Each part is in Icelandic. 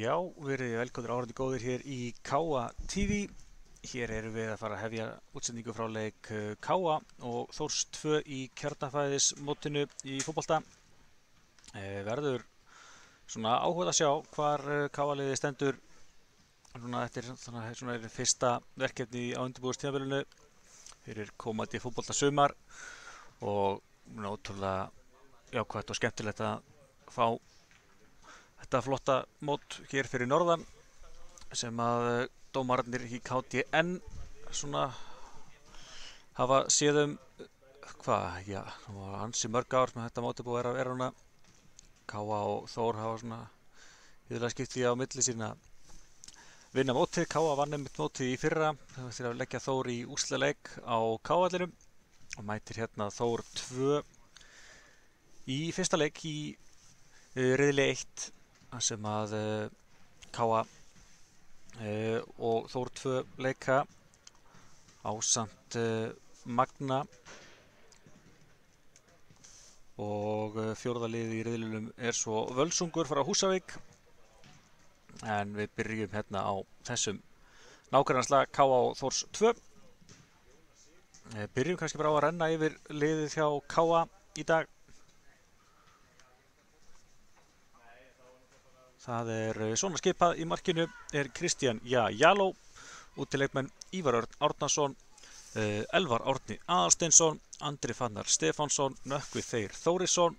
Já, verið velkomnir áhorfendur góðir hér í Káa TV. Hér erum við að fara að hefja útsendingu frá leik Káa og Þórs 2 í kjarnafæðismótinu í fótbolta. Verður svona áhugað að sjá hvar Káa-liðið stendur. Þetta er fyrsta verkefni á undirbúningstímabilinu fyrir komandi fótboltasumar og náttúrulega jákvætt og skemmtilegt að fá þetta flotta mót hér fyrir norðan sem að dómararnir í KTN svona hafa séð ansi mörg ár með þetta móti búið að vera núna. Káa og Þór hafa svona yfirlega skipt því á milli sín að vinna mótið. Káa vann einmitt mótið í fyrra þegar að leggja Þór í úrslitaleik á Káa-vellinum og mætir hérna Þór 2 í fyrsta leik í riðli 1 sem að Káa og Þór 2 leika ásamt Magna og fjórða liðið í riðlinum er svo Völsungur frá Húsavík. En við byrjum hérna á þessum nágrannaslag Káa og Þórs 2. Byrjum kannski bara á að renna yfir liðið hjá Káa í dag. Það er svona skipað í markinu er Kristján Jaló, útileikmenn Ívar Örn Árnason, Elvar Árni Aðalsteinsson, Andri Fannar Stefánsson, Nökkvi Þeyr Þórisson,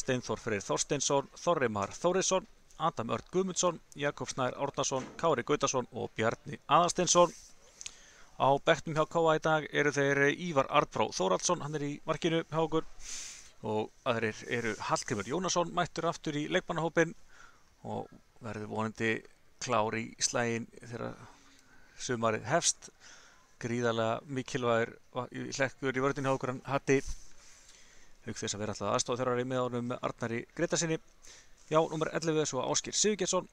Steinþór Freyr Þorsteinsson, Þorri Mar Þórisson, Adam Örn Guðmundsson, Jakob Snær Árnason, Kári Gautason og Bjarni Aðalsteinsson. Á bekknum hjá Káa í dag eru þeir Ívar Arnbrá Þórhallsson, hann er í markinu hjá okkur, og aðrir eru Hallgrímur Jónasson, mættur aftur í leikmannahópinn og verður vonandi klár í slaginn þegar sumarið hefst. Gríðarlega mikilvægur hlekkur í vörðinni hjá okkur hann Hatti, auk þess að vera alltaf aðstofþjálfari með honum Arnari Gretasinni. Já, númer 11 er svo Ásgeir Sigurgeirsson,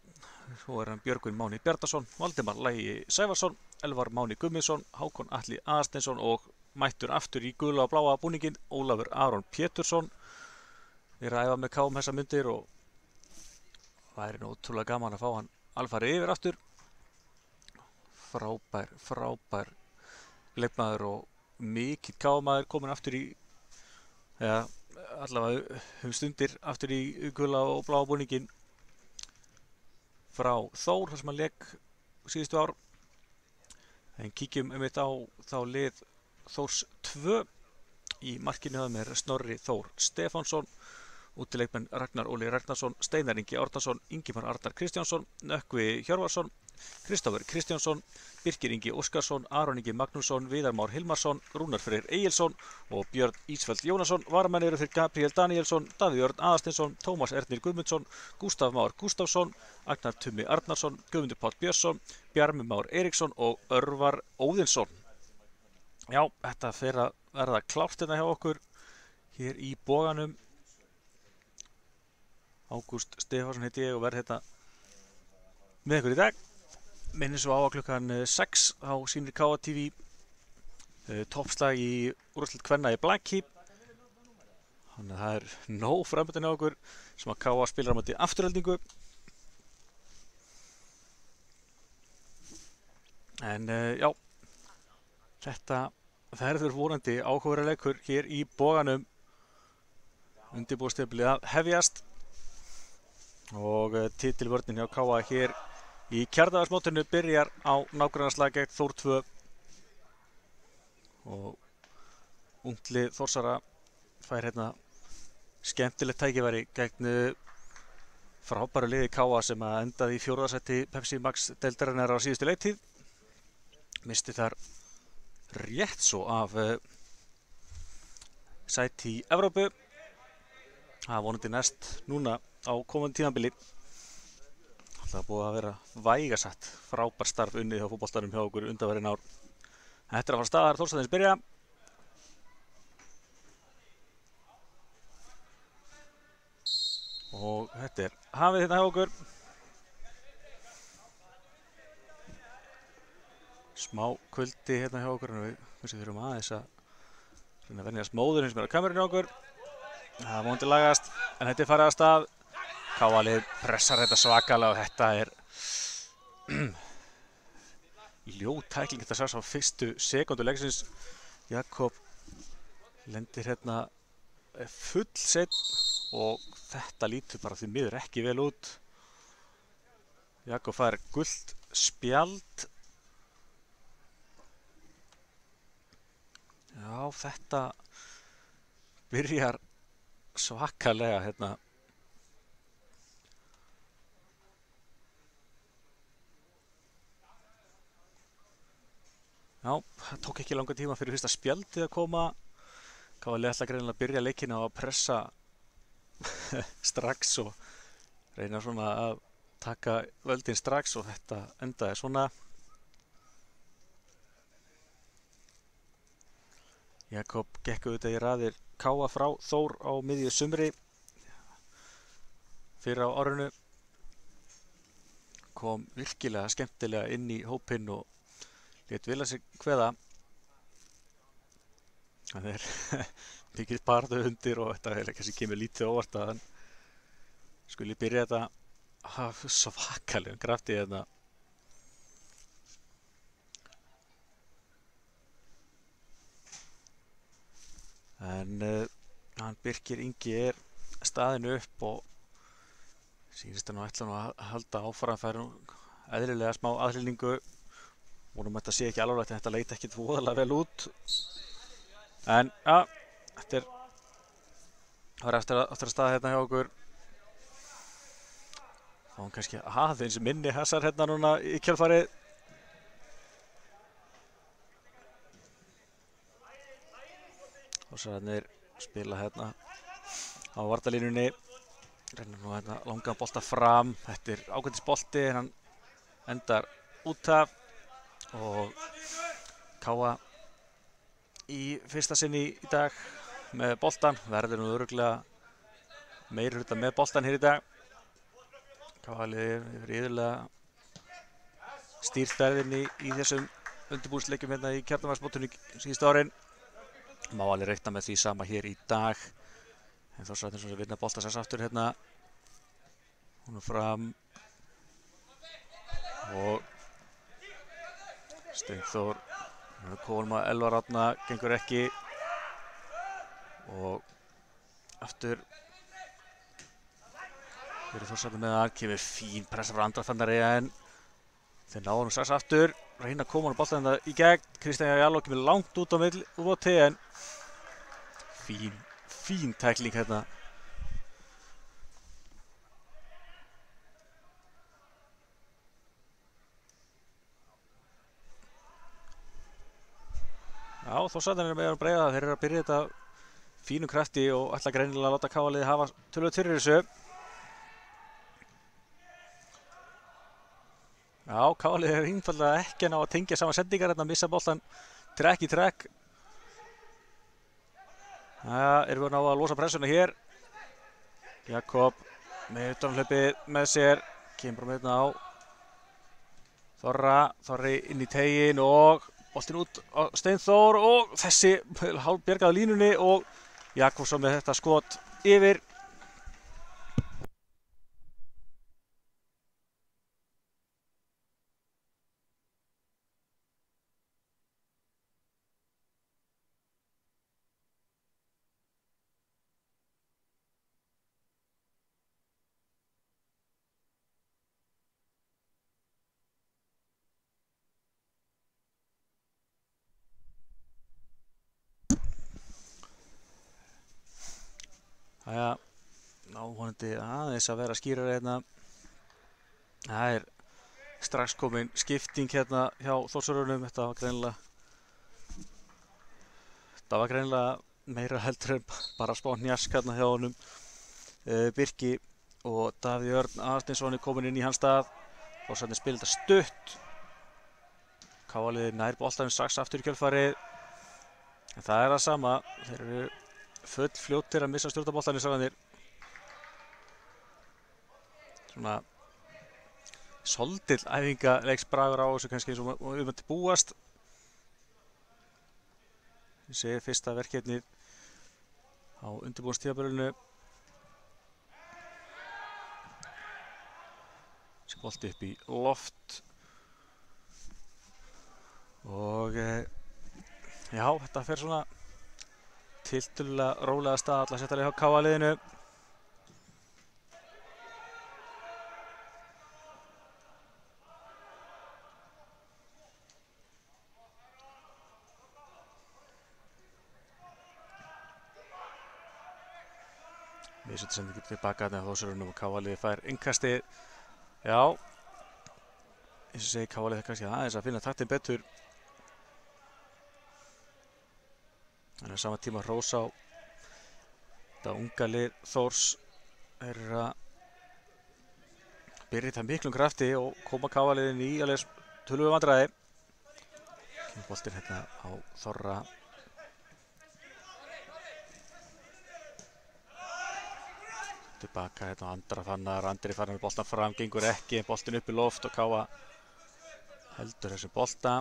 svo er hann Björgvin Máni Bjarnason, Valdimar Lægi Sævarsson, Elvar Máni Gummiðsson, Hákon Atli Aðalsteinsson og mættur aftur í gula og bláa búninginn Ólafur Aron Pétursson. Við erum að æfa með Káum þessa myndir og það er ótrúlega gaman að fá hann alfarið yfir aftur. Frábær leikmaður og mikill Káamaður komin aftur í, allavega stundir aftur í gula og bláa búninginn frá Þór þar sem hann lék síðustu ár. En kíkjum einmitt á þá lið Þórs 2. Í markinu það með Snorri Þór Stefánsson, útileikmenn Ragnar Óli Ragnarsson, Steinar Ingi Árnason, Ingimar Arnar Kristjánsson, Nökkvi Hjörvarsson, Kristófer Kristjánsson, Birkir Ingi Óskarsson, Aron Ingi Magnússon, Viðar Már Hilmarsson, Rúnar Freyr Egilsson og Björn Ísfeld Jónasson. Varamenn eru þeir Gabriel Danielsson, Davíð Örn Aðalsteinsson, Tómas Ernir Guðmundsson, Gústaf Már Gústafsson, Agnar Tumi Arnarsson, Guðmundur Páll Björnsson, Bjarmi Már Eiríksson og Örvar Óðinsson. Já, þetta fer að verða klárt hérna hjá okkur hér í boganum. Ágúst Stefánsson heiti ég og verð hérna með ykkur í dag. Minnum svo á að klukkan 6 á sýnir Káa TV toppslag í úrvalsdeild kvenna í Blaki. Þannig að það er nóg framöndan hjá okkur sem að Káa spilar á móti Aftureldingu. En já, þetta verður vonandi áhugaverður leikur hér í boganum. Undirbúningstímabilið að hefjast og titilvörnin hjá Káa hér í kjarnafæðismótinu byrjar á nágrannaslag gegn Þór 2 og ungt lið Þórsara fær hérna skemmtilegt tækifæri gegn frábæru liði Káa sem að endaði í 4. sæti Pepsi Max deildarinnar á síðustu leiktíð. Misti þar rétt svo af sæti í Evrópu. Það vonandi næst núna á komandi tímabili. Það er búið að vera vægasatt frábær starf unnið hjá fótboltanum hjá okkur undanfarin ár. Þetta er að fara staðar Þórsarins byrja. Og þetta er hafið hérna hjá okkur. Smá kuldi hérna hjá okkur en við þurfum aðeins að venjast móðurinn sem er á kamerunni hjá okkur. Það er vonandi lagast, en þetta er farið af stað. Káa-lið pressar þetta svakalega og þetta er Ljót tækling þetta strax á fyrstu sekundu leiksins. Jakob lendir hérna full seinn og þetta lítur bara því miður ekki vel út. Jakob fær gult spjald. Já, þetta byrjar svakalega hérna. Já, það tók ekki langa tíma fyrir fyrsta spjaldið að koma. KFL ætla greinilega að byrja leikinn á að pressa strax og reyna svona að taka völdin strax og þetta endaði svona. Jakob gekk auðvitað í raðir KA frá Þór á miðju sumri fyrir á árinu. Kom virkilega skemmtilega inn í hópinn og lét vilja sig kveða. Það er mikið barðu undir og þetta er kannski kemur lítið óvart að hann skuli byrja þetta svakalega kraftið hérna. En hann Birkir Ingi er staðinn upp og sýnist hann ætla nú að halda áfram, fær eðlilega smá aðhlynningu. Vonum þetta sé ekki alvarlegt en þetta leit ekki voðalega vel út. En ja, þetta var eftir að staða hérna hjá okkur. Þá hann kannski aðeins minni Hassar hérna núna í kjölfarið. Þórsararnir spila hérna á varnarlínunni. Rennir nú hérna langan bolta fram. Þetta er ágætis bolti en hann endar út af. Og KA í fyrsta sinni í dag með boltan. Verður nú örugglega meiri hluta með boltan hér í dag. KA-liðið hefur iðulega stýrt ferðinni í þessum undirbúningsleikjum hérna í Kjarnavarsmótinu síðustu árin. Má alveg reikna með því sama hér í dag. En Þórsararnir sem vinna bolta sess aftur hérna. Hún er fram. Og Steinþór komum að Elvar Árna, gengur ekki. Og aftur fyrir Þórsararnir með það. Kemur fín pressa frá Andrafannari en þeir náðu nú strax aftur. Reyna að koma hann boltan þetta í gegn. Kristján Jalló kemur langt út á móti en fín tækling hérna. Já, Þórsararnir eru með að breiða. Þeir eru að byrja þetta fínu krafti og ætla greinilega að láta KA-liðið hafa töluvert fyrir þessu. Já, KA-liðið er einfaldlega ekki að ná að tengja saman sendingar hérna, missa boltan trekk í trekk. Jæja, erum við að ná að losa pressuna hér. Jakob með utanhlaupið með sér, kemur bara með hérna á Þorri inn í tegin og boltinn út á Steinþór og þessi hálfbjargaði línunni og Jakobsson með þetta skot yfir. Jæja, vonandi aðeins að vera skýrari hérna. Það er strax komin skipting hérna hjá Þórsarunum. Þetta var greinilega meira heldur en bara spá hnjask hérna hjá honum. Birki og Davíð Örn Aðalsteinsson er komin inn í hans stað. Þórsararnir spila þetta stutt. KA-liðið nær boltanum strax aftur í kjölfarið. En það er það sama. Þeir eru full fljótir að missa stjórnaboltanir Þórsararnir. Svona svolítill æfingaleiksbragur á þessu kannski eins og myndi búast. Ég segi fyrsta verkefnið á undirbúningstímabilinu. Þessi bolti upp í loft. Og já, þetta fer svona tiltölulega rólega stað alla séttalega hjá KA-liðinu. Misut sendingu tilbaka þarna Þórsarunum og KA-liðið fær innkastið. Já, eins og segi KA-liðið kannski aðeins að finna taktinn betur. En á sama tíma hrós á þetta unga lið Þórs að byrja þetta miklum krafti og koma KA-liðin í alveg töluverð vandræði. Kemur boltinn hérna á Þorra. Tilbaka hérna á Andri Fannar með boltan fram, gengur ekki, boltinn upp í loft og KA heldur þessum bolta.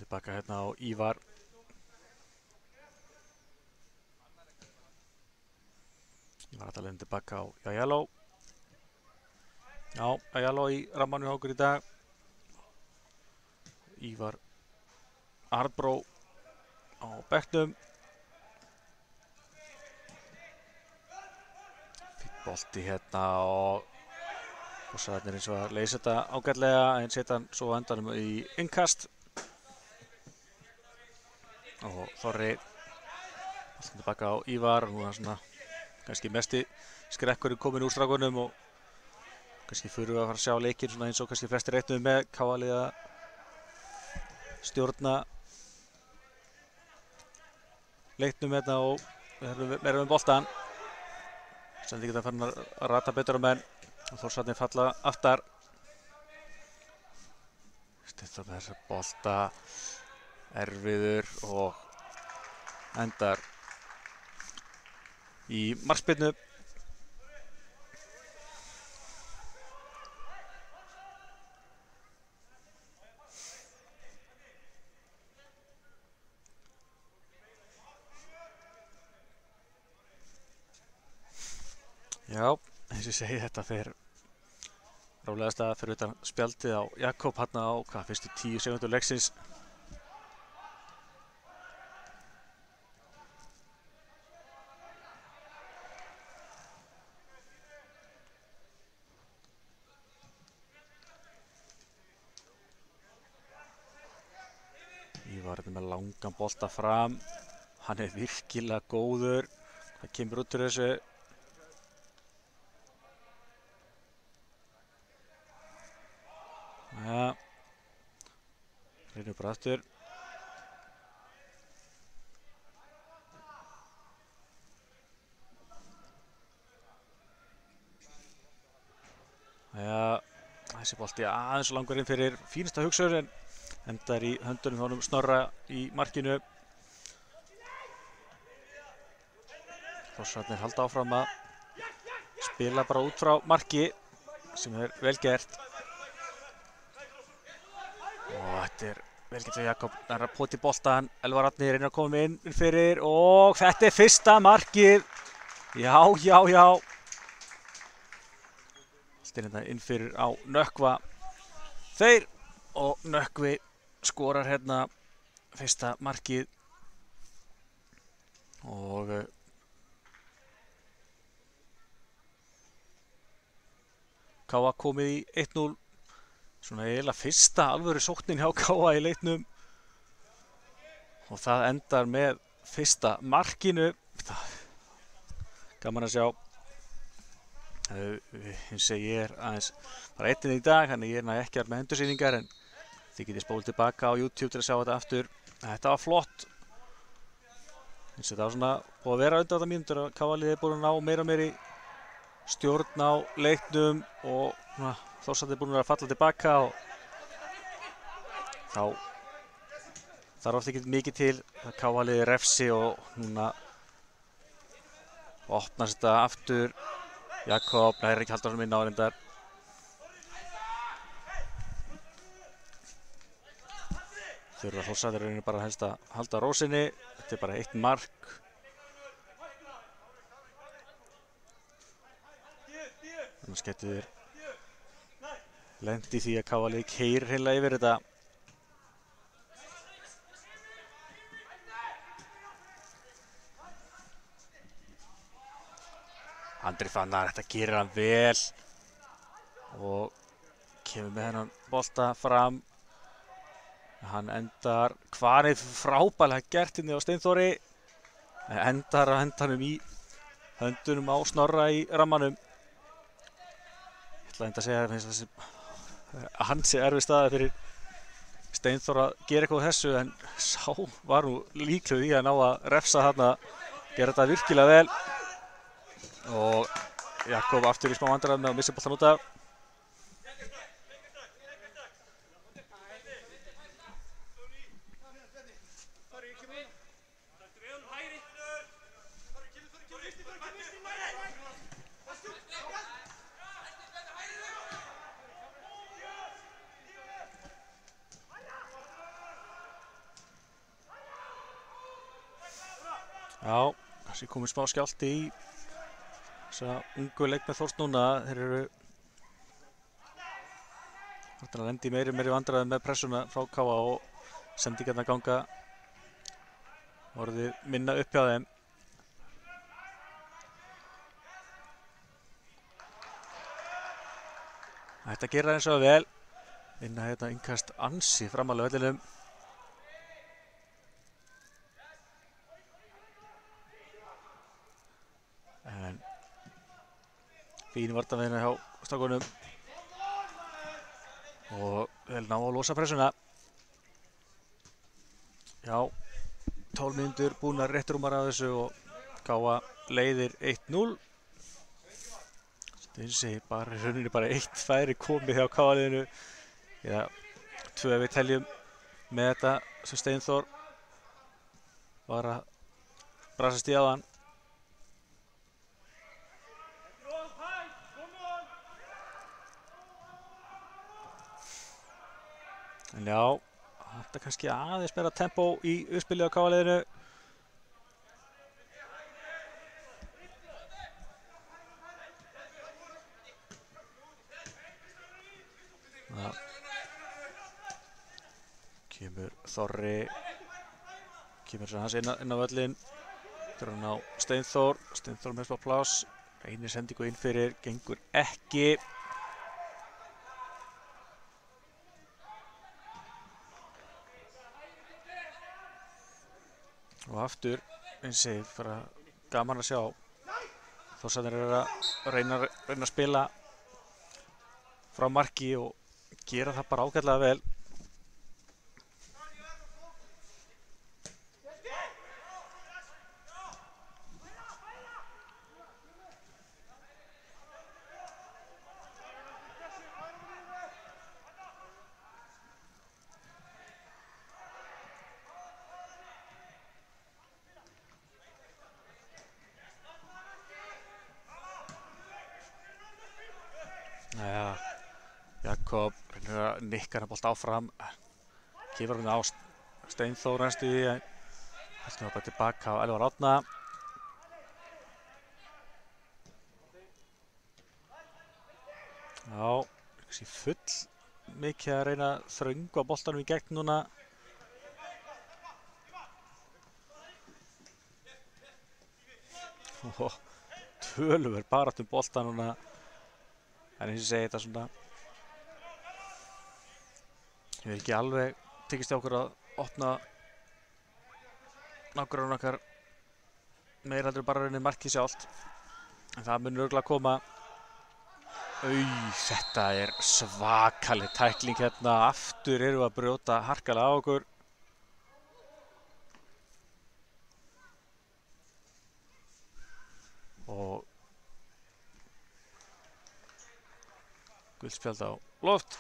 Tilbaka hérna á Ívar. Ívar að leiðin tilbaka á Jajalo. Já, Jajalo í rammanum hjá okkur í dag. Ívar Arnbró á bekknum. Fínt bolti hérna og Þórsararnir eins og að leysa þetta ágætlega en setja hann svo á endanum í innkast. Og Þorri alltaf tilbaka á Ívar. Nú er svona kannski mesti skrekkurinn kominn úr strákunum og kannski fyrir við að fara að sjá leikinn svona eins og kannski flestir reiknuðu með KA-liðið að stjórna leiknum hérna og við erum með boltan. Sendingin það farin að rata betur á menn og Þórsararnir falla aftar. Stuttar með þessa bolta. Erfiður og endar í markspyrnu. Já, eins og ég segi þetta fer rálegast að fyrir utan spjaldið á Jakob hérna á fyrstu 10 sekúndur leiksins. Ívar með langan bolta fram. Hann er virkilega góður. Það kemur út úr þessu. Ja. Reynum bara aftur. Ja, þessi bolti aðeins langur inn fyrir fínasta hugsun en endar í höndunum hjá honum Snorra í markinu. Þórsararnir halda áfram að spila bara út frá marki sem er vel gert. Og þetta er vel gert fyrir Jakob. Það er að pota í boltan. Elvar Árni reynir að koma inn fyrir og þetta er fyrsta markið. Já. Alltaf inn fyrir á Nökkva. Þeir og Nökkvi skorar hérna fyrsta markið og KA komið í 1-0. Svona eiginlega fyrsta alvöru sóknin hjá KA í leiknum og það endar með fyrsta markinu. Gaman að sjá. Eins og ég er aðeins bara einn í dag, þannig ég er ekki með endursýningar en þið getið spólið tilbaka á YouTube til að sjá þetta aftur. Þetta var flott. Eins og þetta var svona búið að vera undir þetta mínútur að KA-liðið er búin að ná meira og meira í stjórn á leiknum og Þórsararnir er búin að falla tilbaka og þá þarf oft ekki mikið til að KA-liðið refsi og núna opnast þetta aftur. Jakob, næri ekki Halldórsson inn á reyndar. Þurfa Þórsararnir reynir bara helst að halda rósinni. Þetta er bara 1 mark Annars getur þeir lent í því að KA-lið keyrir hreinlega yfir þetta. Andri Fannar, þetta gerir hann vel og kemur með hennan bolta fram. Hann endar, hvað er frábærlega gert hérna á Steinþóri. Endar á hendanum í höndunum á Snorra í rammanum. Ég ætla enda að segja að hans er erfið staða fyrir Steinþór að gera eitthvað þessu, en sá var nú líklegur í að ná að refsa þarna, gera þetta virkilega vel. Og Jakob aftur í smá vandræðum með að missa boltan út af. Já, kannski komið smá skjálfti í þessa ungu leikmenn Þórs núna. Þeir eru að lenda í meiri vandræðum með pressuna frá KA og sendingarnar ganga orðið minna upp hjá þeim. Þetta gera eins og vel. Vinna hérna innkast ansi framalega vellinum. En fín varnarvinna hjá strákunum og vel ná að losa pressuna. Já, 12 mínútur búnar rétt rúmar af þessu og KA leiðir 1-0. Þessi bara rauninni bara eitt færi komið hjá KA-liðinu. Já, 2 ef við teljum með þetta sem Steinþór var að brasast í áðan. En já, þetta kannski aðeins meira tempó í uppspilið á KA-liðinu. Kemur Þorri, kemur hans inn á völlinn. Þetta er hann á Steinþór, Steinþór með smá pláss. Reynir sendingu inn fyrir, gengur ekki. Og aftur, eins og ég, bara gaman að sjá. Þórsarnir eru að reyna að spila frá marki og gera það bara ágætlega vel. Jæja, Jakob reynir að nikka hann bolt áfram. Kemur hann á Steinþór næstu í, en heldur hann bara tilbaka á Elvar Árna. Já, kannski full mikið að reyna að þröngva boltanum í gegn núna. Töluvert baráttu boltan núna. En eins og ég segi, þetta svona hefur ekki alveg tekist á okkur að opna nágrannir okkar meira heldur en bara raunin markið sjálft. En það mun örugglega koma. Þetta er svakaleg tækling hérna. Aftur erum við að brjóta harkalega á okkur. Og gult spjald á loft.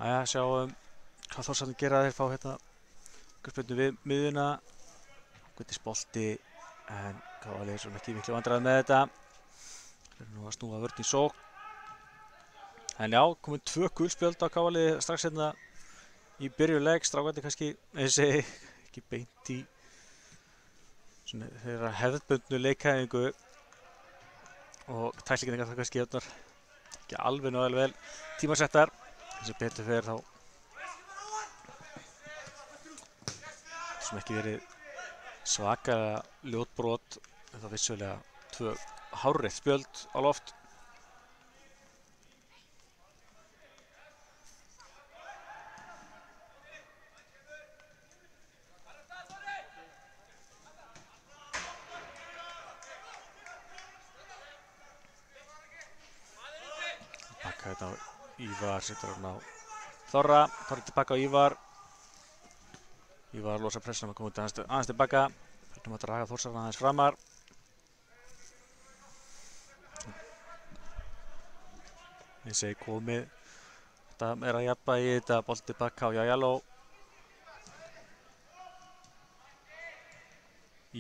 Jæja, sjáum hvað Þórsarnir gera. Þeir fá hérna spjaldinu við miðuna. Guðdís bolti, en KA-lið er svona ekki miklu vandræði með þetta. Þeir eru nú að snúa vörn í sókn. En já, komið 2 gulspjöld á KA-liði strax hérna í byrjuleik. Strákarnir kannski, ekki beint í svona þeirra hefðbundnu leikæfingu og tæklingarnar það kannski ekki alveg náðilega vel tímasettar. Sem betur fer þá sem ekki verið svakalega ljótbrot en þá vissulega 2 hárrétt spjöld á loft. Bakka þetta á Ívar, setur hann á Þorra, Þorri tilbaka á Ívar. Ívar losa pressan að koma út aðeins tilbaka. Þarna að draga Þórsarna aðeins framar. Ég segi komið. Þetta er að jafna í þetta, bolti tilbaka á Jajalo.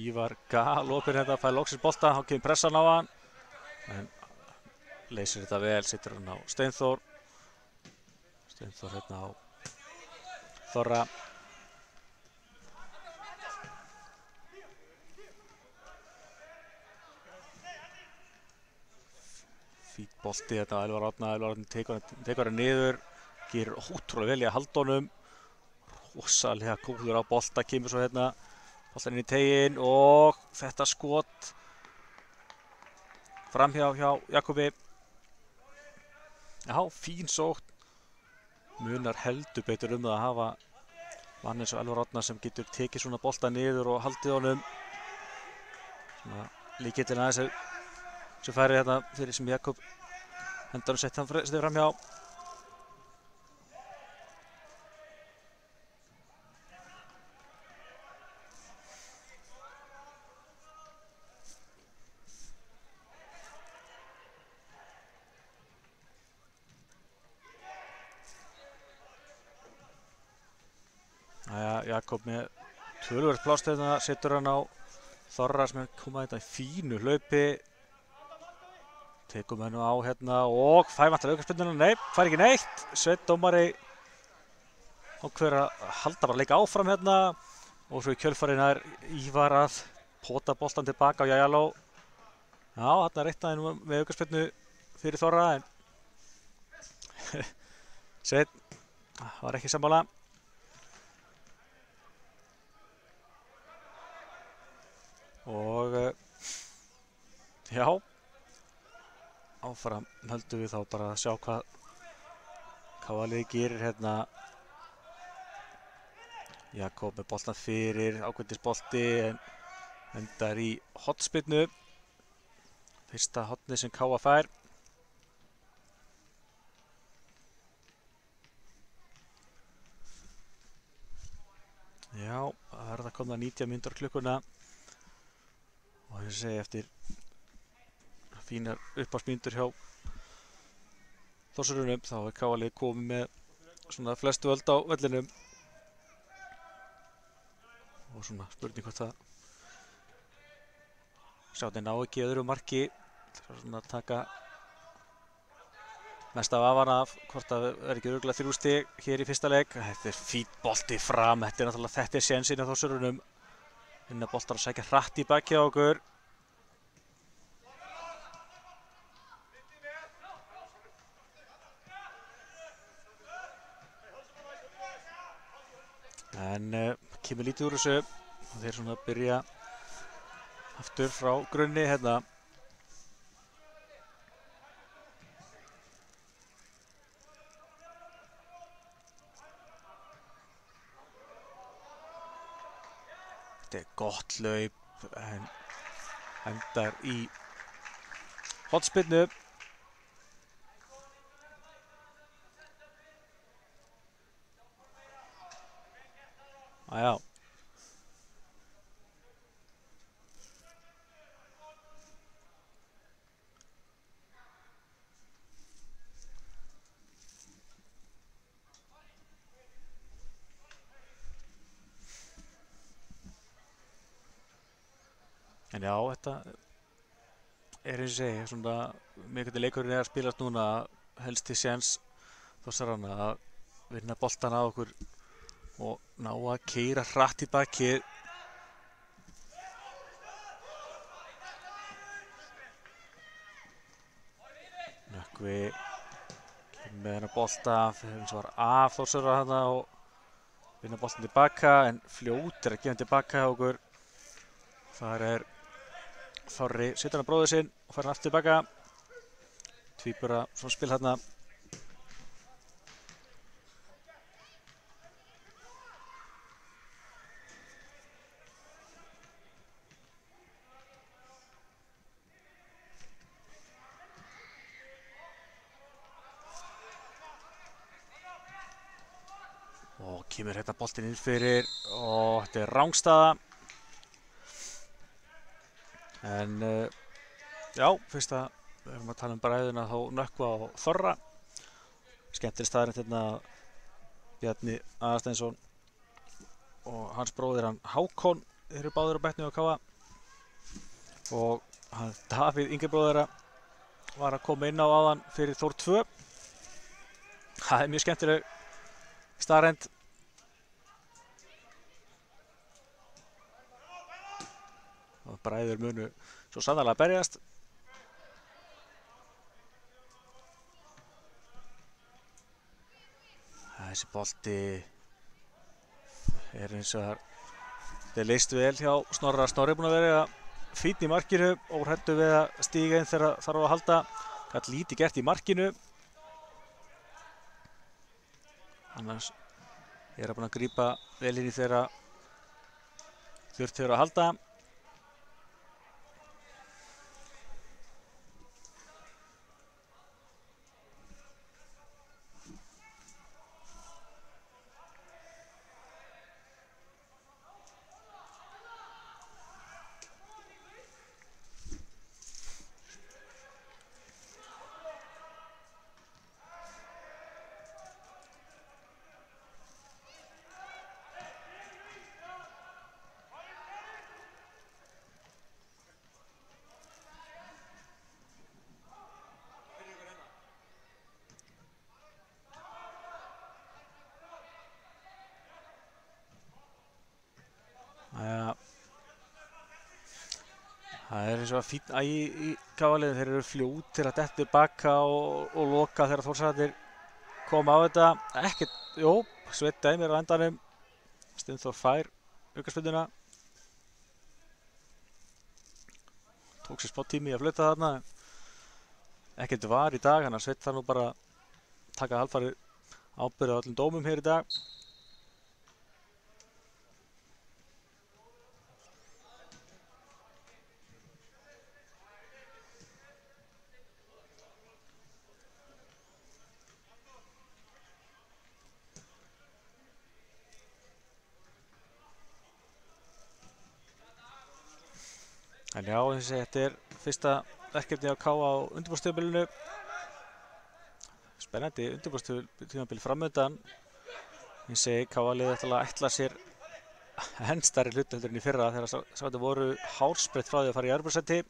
Ívar galopir þetta, fær loksins bolta, þá kemur pressan á hann. En leysir þetta vel, setur hann á Steinþór. Steinþór hérna á Þorra. Fít bolti þetta á Elvar Árna, Elvar Árni tekur hann niður, gerir ótrúlega vel í að halda honum. Rosalega góður á bolta, kemur svo hérna boltan inn í teginn og þetta skot framhjá hjá Jakobi. Já, fín sókn. Munar heldur betur það að hafa mann eins og Elvar Árna sem getur tekið svona bolta niður og haldið honum. Svona lykillinn aðeins sem færi hérna fyrir sem Jakob hendanum sett hann framhjá. Jakob með töluvert pláss hérna, setur hann á Þorra sem er komað þetta í fínu hlaupi. Tekum hennu á hérna og fær vantar aukaspyrnuna, nei, fær ekki neitt. Sveinn dómari ákveður að halda bara leika áfram hérna og svo í kjölfarið er Ívar að pota boltan tilbaka á Jajalo. Já, þarna reiknaði með aukaspyrnu fyrir Þorra en Sveinn var ekki sammála. Og já, áfram höldum við þá bara að sjá hvað KA-liðið gerir hérna. Jakob með boltan fyrir, ákveðnisbolti en endar í hornspyrnu. Fyrsta hornið sem KA fær. Já, það verða að koma 90 mínútur á klukkuna. Og ég segi eftir fínar uppáhaldsmínútur hjá Þórsurunum þá er KA-liðið komið með svona flestu völd á vellinum. Og svona spurning hvort það sjá þeir ná ekki öðru marki. Það er svona að taka mest af afan af hvort það er ekki örugglega 3 stig hér í fyrsta leik. Þetta er fínn bolti fram, þetta er sénsinn á Þórsurunum. Vinna boltar að sækja hratt í baki á okkur. En kemur lítið úr þessu og þeir svona byrja aftur frá grunni hérna. Þetta er gott hlaup en endar í hornspyrnu. Já. En já, þetta er eins og segja, svona með hvernig leikurinn er að spilast núna. helsti séns Þórsaranna að vinna boltan að okkur og ná að keyra hratt í bakið. Nökkvi með hennar bolta þegar var af Þórsara hana og vinna boltan tilbaka en fljótir að gefa hann tilbaka hjá okkur. Þar er Þorri setur hann bróður sinn og fær hann aftur tilbaka. Tvíbura svona spil hérna. Og kemur hérna boltinn inn fyrir og þetta er rangstaða. En já, fyrst að við erum að tala bræðuna þá Nökkva og Þorra. Skemmtileg staðreynd hérna Bjarni Aðalsteinsson og hans bróðir hann Hákon eru báðir á bekknum á KA. Og hann Davíð yngri bróðir þeirra var að koma inn á áðan fyrir Þór 2. Það er mjög skemmtileg staðreynd. Og bræður munu svo sannarlega berjast. Þessi bolti er eins og það leist vel hjá Snorra. Snorri er búinn að vera fínn í markinu og hræddur við að stíga inn þegar þarf að halda. Gat lítið gert í markinu. Annars er hann búinn að grípa vel inn í þegar þurft hefur að halda. Það er eins og að fínn ægi í KA-liðinu. Þeir eru fljótir að detta tilbaka og loka þegar Þórsararnir koma á þetta. Ekkert, jú, Sveinn dæmir á endanum. Steinþór fær aukaspyrnuna. Tók sér smá tími að flauta þarna. Ekkert var í dag, þannig að Sveinn þarf nú bara að taka hálffarið ábyrgð á öllum dómum hér í dag. En já, þetta er fyrsta verkefni á KA á undirbúrstímabilinu. Spennandi undirbúrstímabil framöndan. Ég segi KA-liðið ætla sér enn stærri hluti heldur en í fyrra þegar þetta voru hárspreitt frá því að fara í Evrópusæti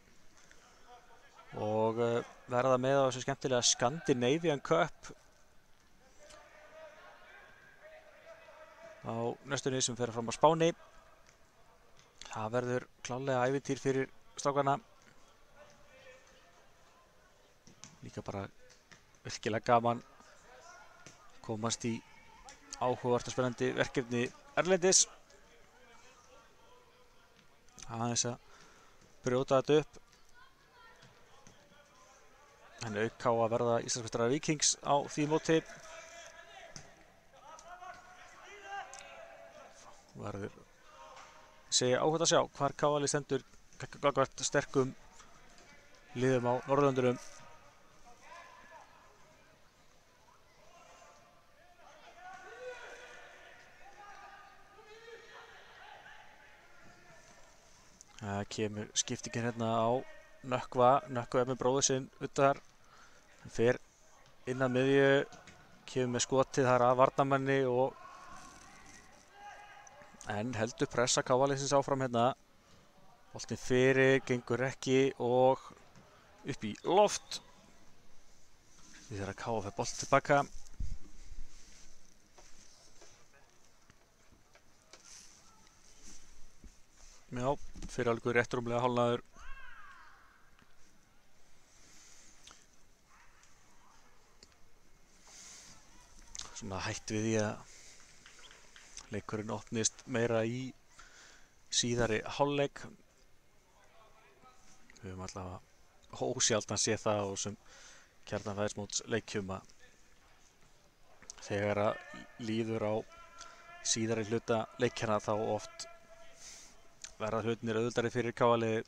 og verða með á þessu skemmtilega Scandinavian Cup á næstunni sem fer fram á Spáni. Það verður klárlega ævintýr fyrir strákana. Líka bara virkilega gaman komast í áhugavert og spennandi verkefni erlendis. Aðeins að brjóta þetta upp. En auk á að verða Íslandsmeistarar Víkings á því móti. Verður segja áhugavert að sjá hvar KA-lið stendur gagnvart sterkum liðum á Norðurlöndunum. Það kemur skiptingin hérna á Nökkva. Nökkva er með bróður sinn utar. Hann fer inn að miðju, kemur með skotið þar að varnarmanni en heldur pressa KA-liðsins áfram hérna. Boltinn fyrir, gengur ekki og upp í loft. Því þegar K.A. fer bolt tilbaka. Já, fyrir alveg rétt rúmlega hálfnaður. Svona hætt við því að leikurinn opnist meira í síðari hálfleik. Við höfum allavega ósjaldan séð það á þessum kjarnanfæðismótsleikjum að þegar að líður á síðari hluta leikjana þá oft verða hlutinir auðvitað fyrir K.A.-liðið.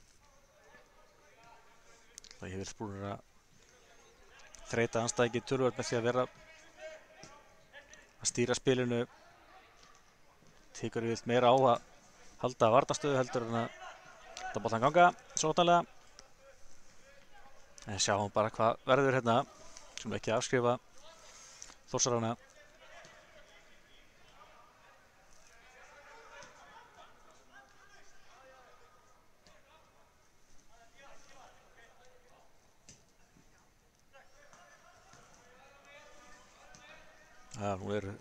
Ég vil búin að þreyta andstæðinginn töluvert með því að vera að stýra spilinu. Tekur yfirleitt meira á að halda varnarstöðu heldur en að láta boltann ganga sóknarlega. En sjáum bara hvað verður hérna. Skulum ekki afskrifa Þórsarana. Nú eru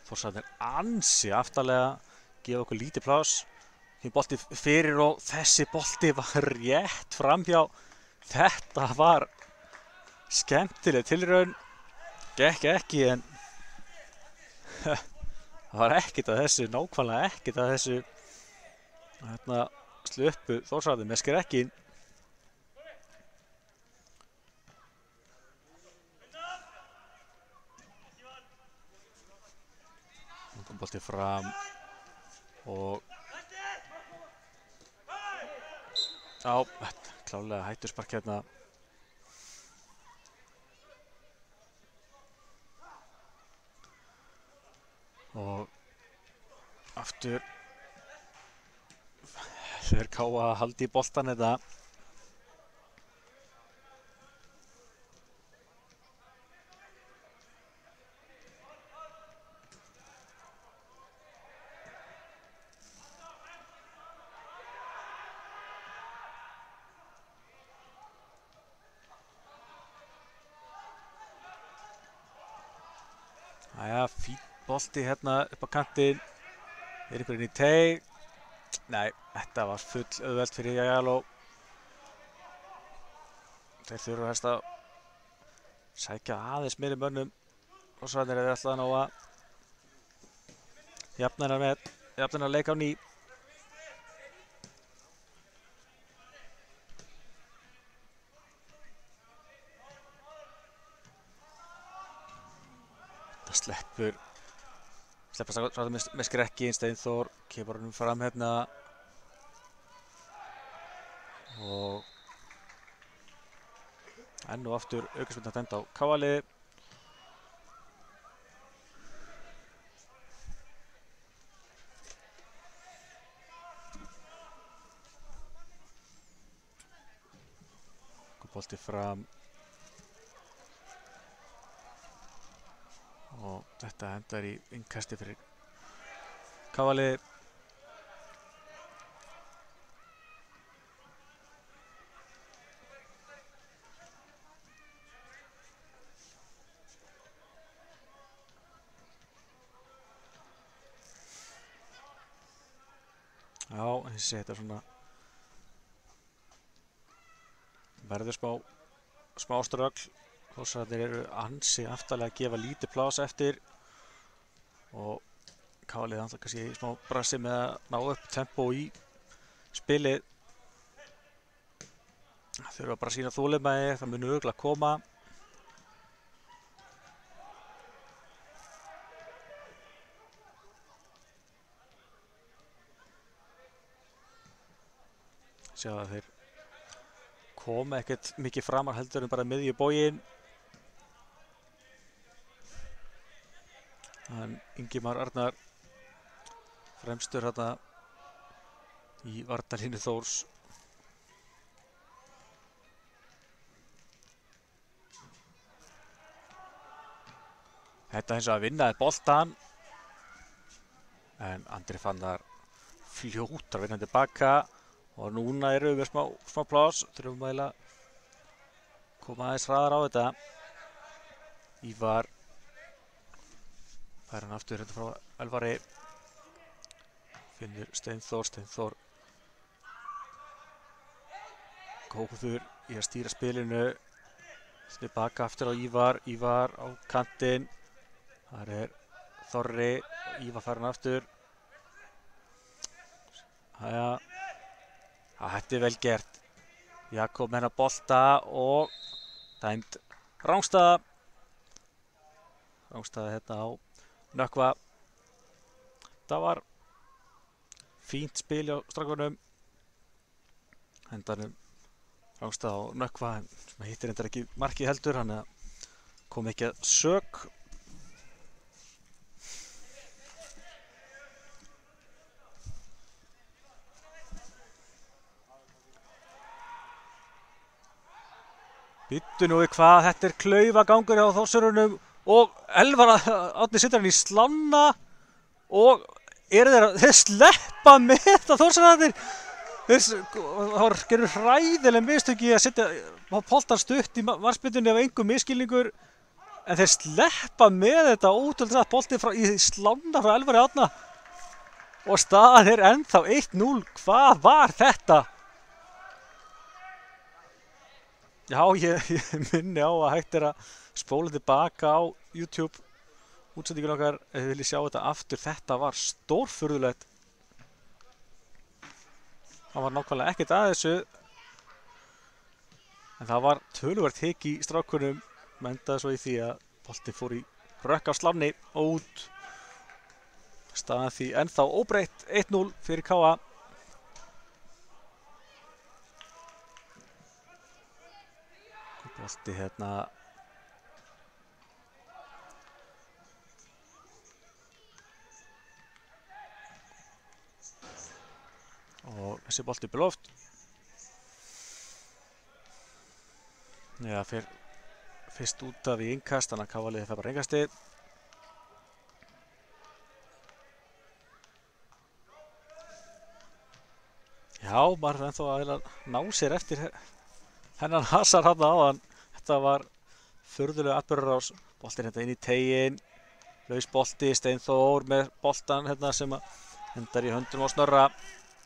Þórsararnir ansi aftarlega, gefa okkur lítið pláss. Því bolti fyrir og þessi bolti var rétt framhjá. Þetta var skemmtileg tilraun. Gekk ekki en það var ekkert að þessu, nákvæmlega ekkert að þessu. Hérna sluppu Þórsararnir með skrekkin. Bolti fram og klálega hættuspark hérna. Og aftur fer K.A. að halda í boltan þetta. Fín bolti hérna upp á kantinn. Er einhverjum í teig? Nei, þetta var full auðvelt fyrir Jalo. Þeir þurfa helst að sækja aðeins meiri mönnum. Þórsararnir eru alltaf að ná að jafna að leika á ný. Sleppur sátum með skrekki. Steinþór kemur honum fram hérna og enn og aftur aukaspyrna dæmd á K.A.-liðið. Bolti fram og þetta endar í innkasti fyrir K.A.-liðið. Já, þessi þetta er svona verður smá ströggl. Þórsararnir eru ansi aftarlega að gefa lítið pláss eftir og K.A.-liðið alltaf kannski í smá brasi með að ná upp tempó í spilið. Það þurfa bara að sýna þolinmæði, það mun örugglega koma. Sjá að þeir koma ekkert mikið framar heldur en bara miðju bóginn. En Ingimar Arnar fremstur hérna í varnarlínu Þórs. Þetta eins og að vinna boltan en Andri Fannar fljótar vinna tilbaka og núna eru við smá pláss. Þurfum að koma aðeins hraðar á þetta. Ívar fær hann aftur hérna frá Elvari, finnur Steinþór góður í að stýra spilinu, tilbaka aftur á Ívar á kantinn, þar er Þorri, Ívar fær hann aftur, þetta er vel gert, Jakob með hennar bolta og dæmd rangstaða hérna á Nökkva. Það var fínt spil á strákunum, hendanum rangstaða á Nökkva, sem hittir endar ekki markið heldur, hann kom ekki að sök. Býttu nú við hvað, þetta er klaufagangur hjá Þórsurunum og Elvar Árni setur hann í slána og þeir sleppa með þetta Þórsurarnir. Þeir gerur hræðileg mistök í að setja boltan stutt í varnspyrnunni af engum misskilningur, en þeir sleppa með þetta ótrúlega boltið í slána frá Elvari Árna og staðan er ennþá 1-0. Hvað var þetta? Já, ég minni á að hægt er að spóla tilbaka á YouTube útsendingun okkar ef þið viljið sjá þetta aftur. Þetta var stórfurðulegt. Það var nákvæmlega ekkert að þessu, en það var töluvert hik í strákunum, endaði svo í því að boltinn fór í rökk af slánni og út. Staðan því ennþá óbreytt 1-0 fyrir KA. Bolti hérna og þessi bolti upp í loft. Já, fer fyrst út af í innkast, þannig að KA-liðið fer bara innkasti. Já, maður er ennþá að ná sér eftir hennan hasar hann áðan. Þetta var furðulega atburðarás. Boltinn hérna inn í teiginn, laus bolti, Steinþór með boltan hérna sem endar í höndunum á Snorra.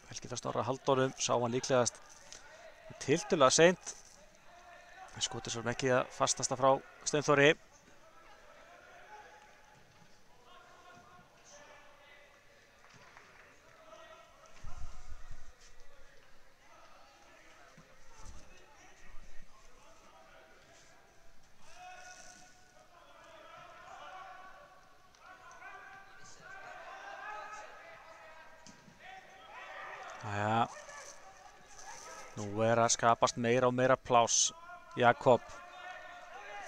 Helgi það Snorra Halldórum, sá hann líklegast tiltölulega seint. Skotir svo ekki að fastasta frá Steinþóri. Nú er að skapast meira og meira pláss. Jakob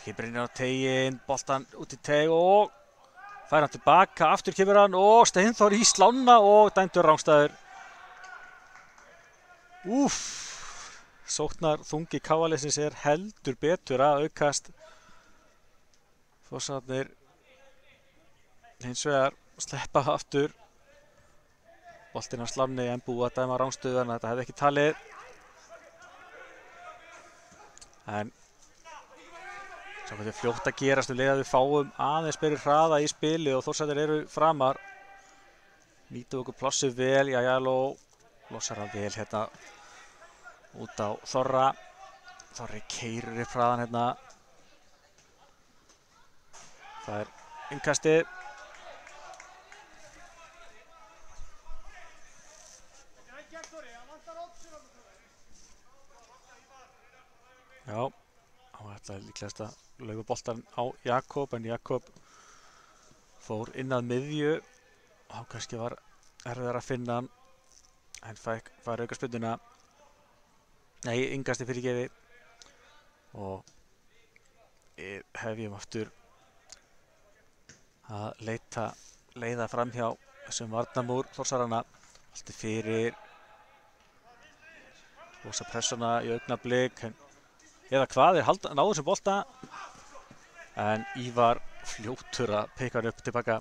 kemur inn á teiginn, boltan út í teig og fær hann tilbaka, aftur kemur hann og Steinþór í slána og dæmdur rangstæður. Sóknar þungi KA-liðsins er heldur betur að aukast. Þórsararnir hins vegar sleppa aftur. Boltinn á sláni en búið að dæma rangstöðu, þannig að þetta hefði ekki talið. En svo hvað er fljótt að gerast leið að við fáum aðeins meiri hraða í spili og Þórsararnir eru framar. Nýtum okkur plássið vel, Jaló lossar hann vel hérna út á Þorra. Þorri keyrir upp hraðan hérna. Það er innkastið. Já, hann ætlaði líklegast að laufa boltan á Jakob, en Jakob fór inn að miðju og hann kannski var erfiðar að finna hann. Hann fær aukaspyrnuna. Nei, innkastið fyrirgefi. Og hefjum aftur að leiða fram hjá þessum varnarmúr Þórsaranna. Alltaf fyrir losa pressuna í augnablik. Eða hvað, náðu þessum bolta, en Ívar fljótur að peka hann upp tilbaka.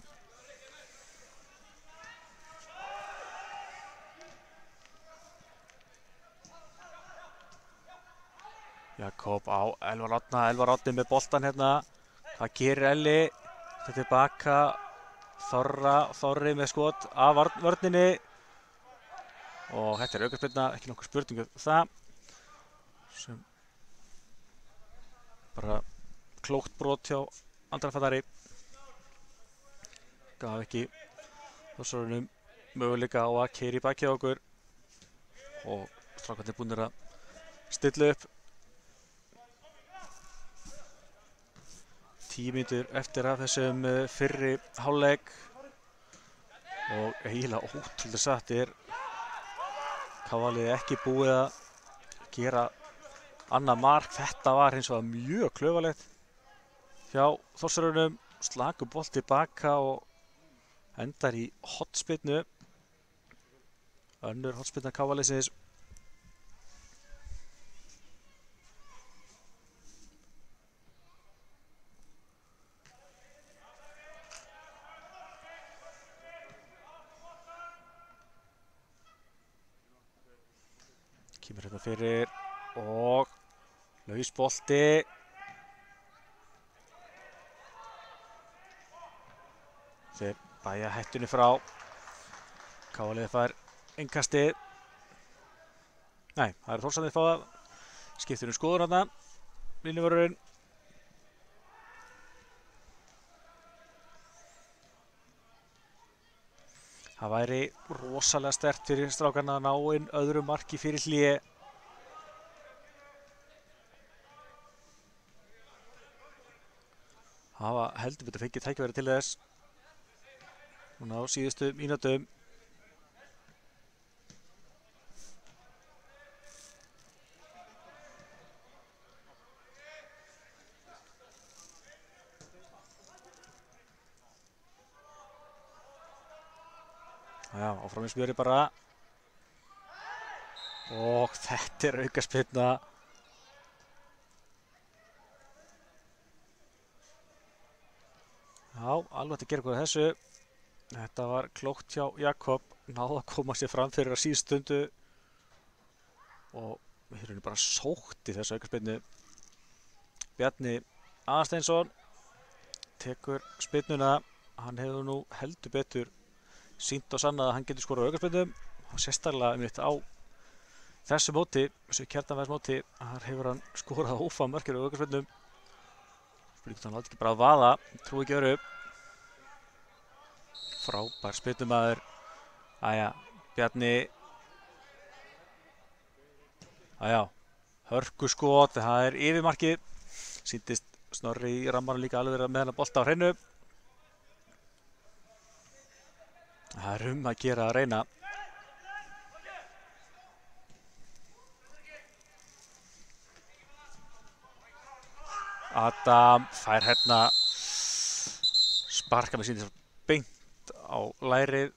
Jakob á Elvar Árna með boltan hérna, Það gerir Elli. Þetta tilbaka. Þorri með skot af vörninni. Og þetta aukaspyrna, ekki nokkuð spurningu það. Sem bara klókt brot hjá Andra Fannari. Gaf ekki Þórsorunum möguleika á að keyra í bakið á okkur. Og strákarnir búnir að stilla upp. 10 mínútur eftir af þessum fyrri hálfleik. Og eiginlega ótrúlega satt KA-liðið ekki búið að gera annað mark. Þetta var hins vegar mjög klaufalegt hjá Þórsorunum. Slakur bolti baka og endar í hornspyrnu. Önnur hornspyrna KA-liðsins. Kemur hérna fyrir og laus bolti. Þeir bæja hættunni frá. KA-liðið fær innkastið. Nei, það Þórsarnir fá það. Skiptir skoðun þarna. Línuvörðurinn. Það væri rosalega sterkt fyrir strákarna að ná inn öðru marki fyrir hlé. Hafa heldur betur fengið tækifæri til þess. Núna á síðustu mínútum. Já, áfram í smjöri bara. Og þetta aukaspyrna. Já, alveg að gera eitthvað af þessu. Þetta var klókt hjá Jakob. Náði að koma sér fram fyrir að síðustu stundu. Og við erum bara sótt í þessu aukaspyrnu. Bjarni Aðarsteinsson tekur spyrnuna. Hann hefur nú heldur betur sýnt og sannað að hann getur skorað aukaspyrnum. Og sérstaklega mitt á þessu móti, þessu kjartanvæðismóti, þar hefur hann skorað ófá mörk á aukaspyrnum. Spurning hvort hann láti ekki bara að vaða, trúi ekki öðru. Frábær spyrnumaður. Æja, Bjarni. Æja, hörkuskot, það yfirmarkið. Sýndist Snorri í rammanum líka alveg vera með hann að bolta á hreinu. Það að gera að reyna. Adam fær hérna sparka með sýndist beint á lærið.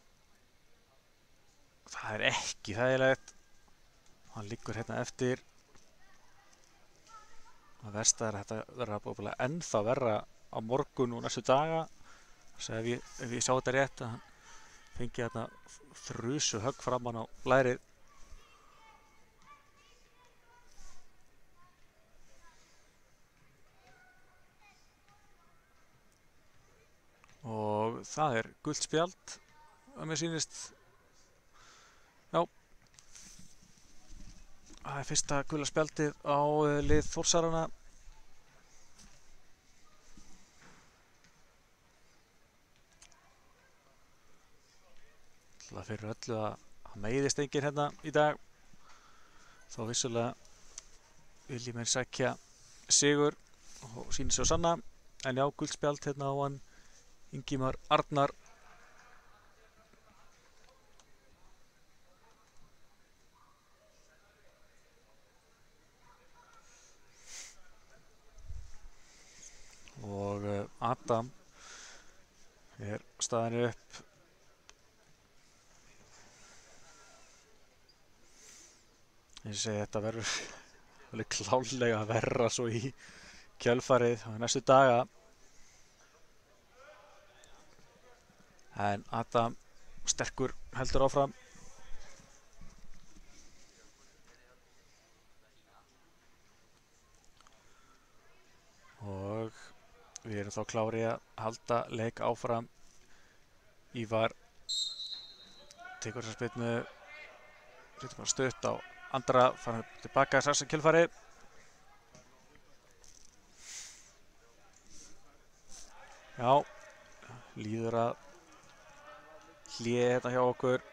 Það ekki þægilegt. Hann liggur hérna eftir. Það versta að þetta verða búinlega ennþá verra á morgun og næstu daga. Þess ef ég sjá þetta rétt að hann fengi hérna þrusu högg framan á lærið. Og það gult spjald að mér sýnist. Já. Það fyrsta gula spjaldið á lið Þórsarana. Það fyrir öllu að meiðist enginn hérna í dag. Þó vissulega vilji menn sækja sigur og sýna sig á sanna. En já, gult spjald hérna á hann Ingimar Arnar. Og Adam staðinn upp. Ég segi þetta verður klálega verra svo í kjölfarið á næstu daga. En Adam sterkur heldur áfram. Og Við erum þá klári að halda leik áfram. Ívar tekur þessa spyrnu, setur bara stutt á Andra, fara tilbaka strax í kjölfari. Já, líður að hlýja þetta hjá okkur.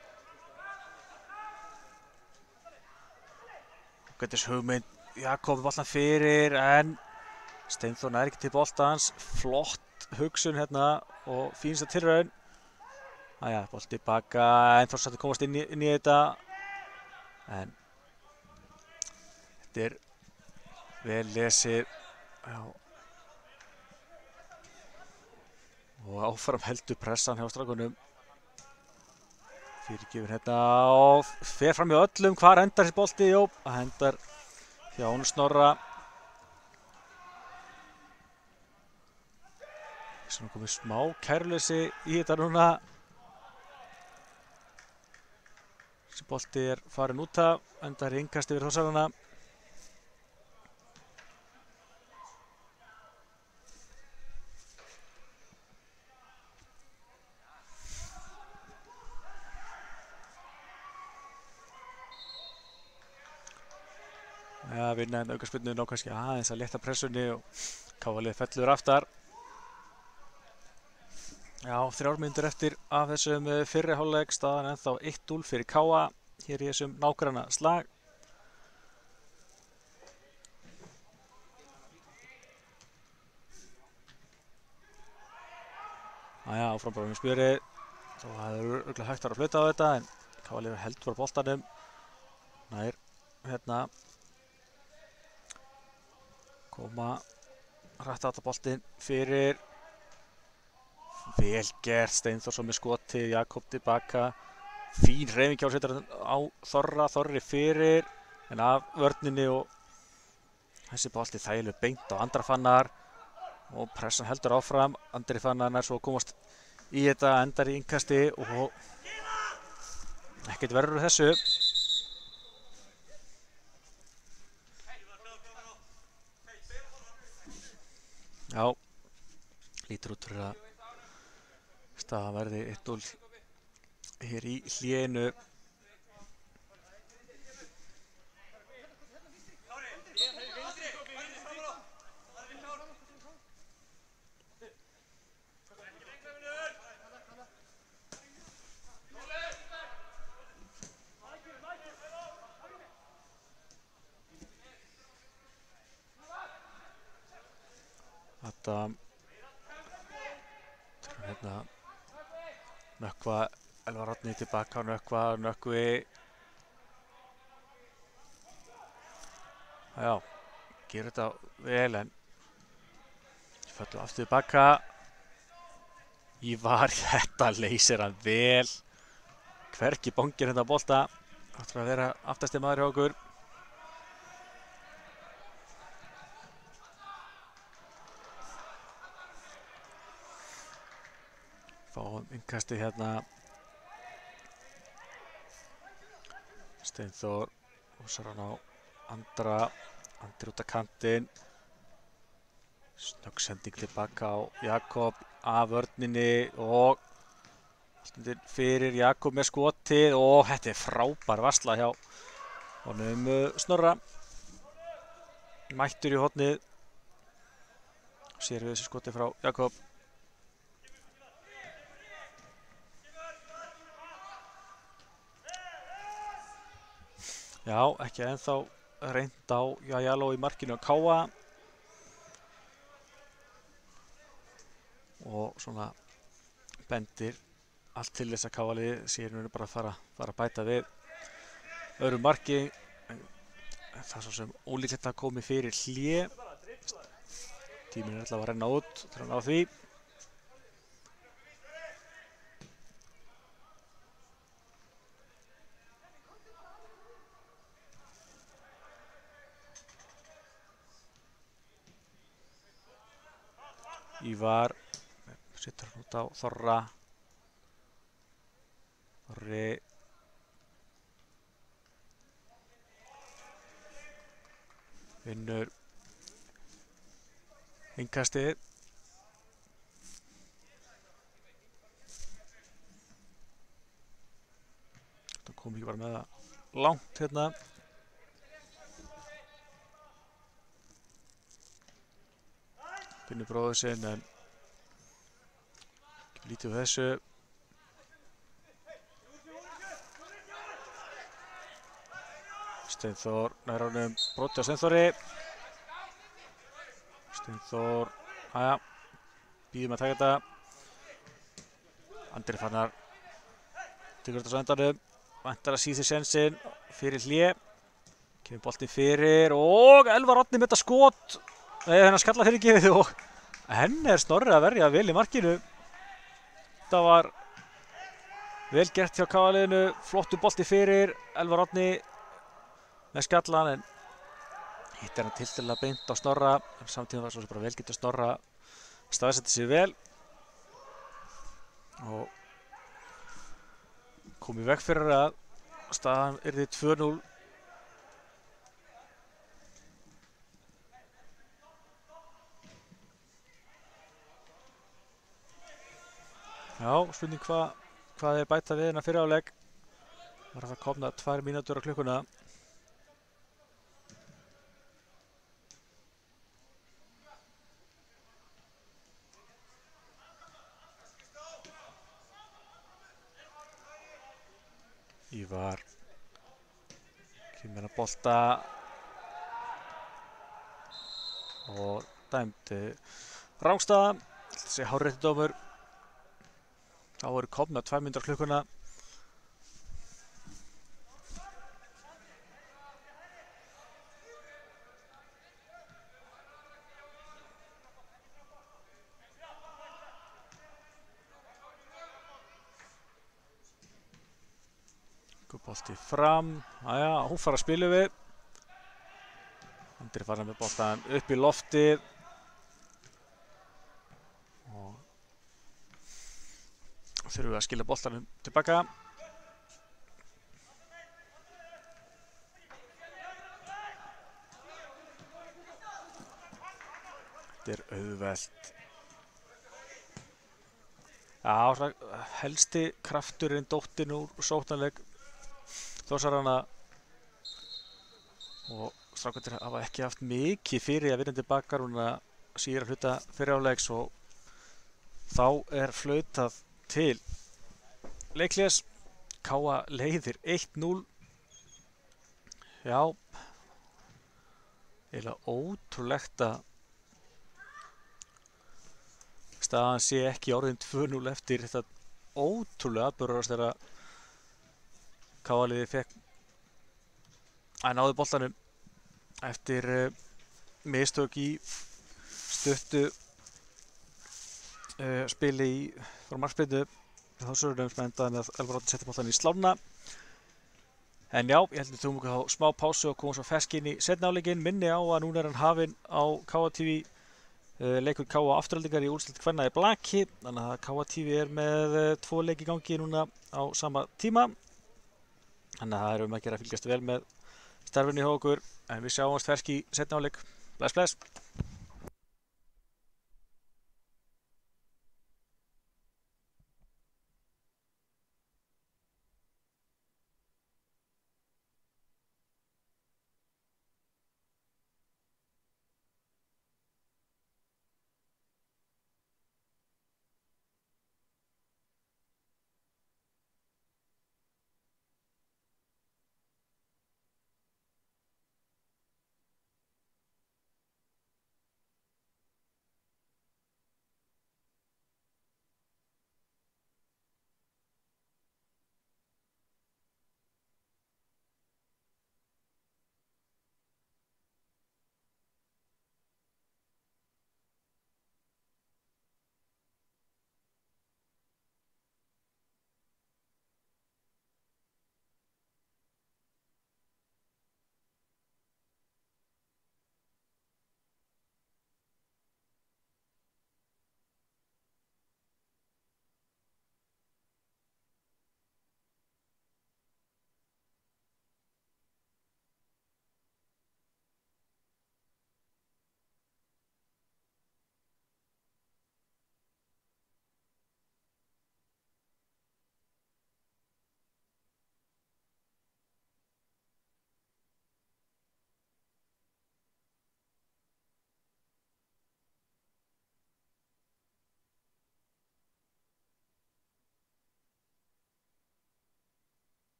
Gætis hugmynd, Jakob boltan fyrir, en Steinþór nær ekki til boltans. Flott hugsun hérna og fínsta tilraun. Æja, bolti baka, en þá satt að komast inn í þetta. En þetta er vel lesið. Já. Og áfram heldur pressan hjá strákunum. Fyrirgefur hérna og fer fram í öllum. Hvar endar þessi bolti? Jó, það endar hjá Ónu Snorra. Svona komið smá kæruleysi í þetta núna. Þessi bolti er farin út af, endar í innkasti yfir Þórsarana. Ja, vinna hérna aukaspyrnu, ná kannski aðeins að létta pressunni og KA-lið fellur aftar. Já, 3 mínútur eftir af þessum fyrri hálfleik, staðan ennþá 1-0 fyrir KA hér í þessum nágranna slag. Næja, áfram bara með spjörið. Það er örugglega hægt að flauta á þetta, en KA-lið heldur bara boltanum. Nær hérna koma rætt boltinn fyrir. Vel gert, Steinþórsson með skotið, Jakob tilbaka. Fín hreyfing hjá setur á Þorra, Þorri fyrir, en af vörninni og þessi bolti þægilega beint á Andra Fannar og pressan heldur áfram. Andri Fannar nær svo að komast í þetta, endar í innkasti og ekkert verður úr þessu. Já, lítur út fyrir að staðan verði 1-0 hér í hléinu. Þetta hérna Nökkva, Elvar Árni tilbaka, Nökkvi. Já, gerir þetta vel, en föllum aftur tilbaka. Ívar, þetta leysir hann vel. Hvergi bongir hérna bolta. Áttur að vera aftasti maður hjá okkur. Fáum innkasti hérna. Steinþór húsar hann á Andra. Andri út af kantinn. Snögg sending tilbaka á Jakob af vörninni og allt fyrir Jakob með skotið og þetta er frábær varsla hjá honum Snorra. Mættur í hornið. Sér við þessi skotið frá Jakob. Já, ekki ennþá reynt á Jalo í markinu á KA. Og svona bendir allt til þess að KA-liðið sér nú bara að fara að bæta við öðru marki. Það er svo sem ólíklegt að komi fyrir hlé. Tíminn er alltaf að renna út til að ná því. Ívar setur hann út á Þorra. Þorri vinnur innkastið. ekki bara með það langt hérna. Finnur bróður sinn en lítið á þessu. Steinþór nær honum, broti á Steinþóri. Steinþór, aðja, býðum að taka þetta. Andri Fannar tekur þetta svo endanum, vantar að síði sensinn fyrir hlé. Kemur boltinn fyrir og Elvar Árni með þetta skot. Nei, þennan skalla fyrir gefið og henni Snorri að verja vel í markinu. Þetta var vel gert hjá KA-liðinu, flottur bolti fyrir, Elvar Árni með skallan en hittir hann tiltölulega beint á Snorra. En samtíma var svo sem bara vel getur Snorra staðsetti sig vel og kom í veg fyrir að staðan yrði 2-0. Já, spurning hvað er bæta við hérna fyrir áleik. Var það komna 2 mínútur á klukkuna. Ívar kemur að bolta og dæmdi rangstaða. Þessi hárrétti dómur. Þá eru komna 2 mínútur á klukkuna. Bolti fram, aðja, hún fara að spila við. Andri fara með boltan upp í loftið. Og þurfum við að skila boltanum tilbaka. Þetta er auðvelt. Já, helsti krafturinn dóttinn úr sóknarleik Þórsaranna og strákarnir hafa ekki haft mikið fyrir að vinna tilbaka núna síðara hluta fyrir áleiks og þá er flautað til leikhlés. KA leiðir 1-0. Já, eiginlega ótrúlegt að staðan sé ekki orðin 2-0 eftir þetta ótrúlega atburðarás þegar KA-liðið fekk að náði boltanum eftir mistök í stuttu spili frá markspyrnu. Þá Þórsurunum sem endaði með að Elvar Árni setti boltann í slána. En já, ég held að við tökum okkur þá smá pásu og komum svo fersk inn í seinni hálfleikinn. Minni á að núna er hann hafinn á KA TV. Leikur KA Afturhaldingar í úrslit kvenna í blaki. Þannig að KA TV er með 2 leiki í gangi núna á sama tíma. Þannig að það er að gera að fylgjast vel með starfinu hjá okkur, en við sjáumst fersk í seinni hálfleik. Bless, bless!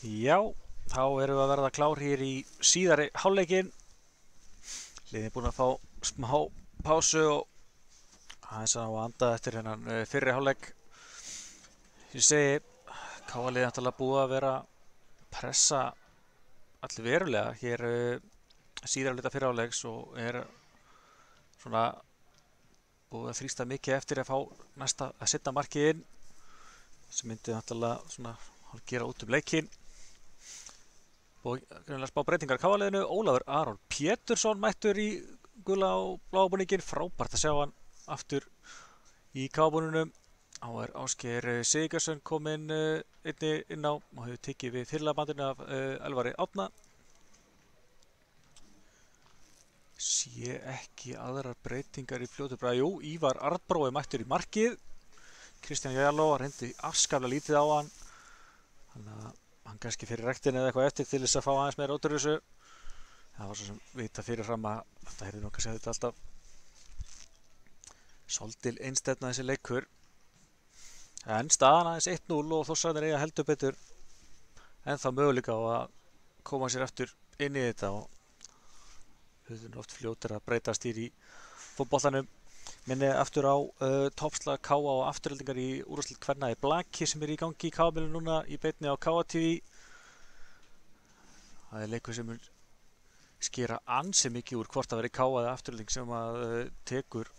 Já, þá erum við að verða klár hér í síðari hálfleikinn. Liðið búin að fá smá pásu og aðeins að anda eftir hennan fyrri hálfleik. Ég segi, KA-liðið náttúrulega búið að vera pressa allir verulega hér síðari hluta fyrri hálfleiks og er svona búið að þrýsta mikið eftir að fá næsta að setja markið inn sem myndi náttúrulega svona gera út leikinn. Og greinlega spá breytingar KA-liðinu. Ólafur Aron Pétursson mættur í gula og bláa búninginn. Frábært að sjá hann aftur í KA-búningnum. Þá er Ásgeir Sigurðsson kominn einnig inn á og hefur tekið við fyrirliðabandinu af Elvari Árna. Sé ekki aðrar breytingar í fljótu bragði. Jú, Ívar Arnbrói mættur í markið. Kristján Jáló reyndi afskaplega lítið á hann. Þannig að hann kannski fyrir rektin eða eitthvað eftir til þess að fá aðeins meira út úr þessu. Það var svo sem vita fyrirfram að þetta hefði nokkað séð þetta alltaf svolítil einstefna þessi leikur. En staðan aðeins 1-0 og Þórsararnir eiga heldur betur ennþá möguleika á að koma sér aftur inn í þetta og hlutin oft fljótir að breytast í fótboltanum. Minni aftur á toppslag KA og afturheldingar í úrvalsdeild kvenna í blaki sem er í gangi í KA-bílunum núna í beinni á KA TV. Það er leikur sem skera ansi mikið úr hvort að vera í KA eða afturhelding sem að tekur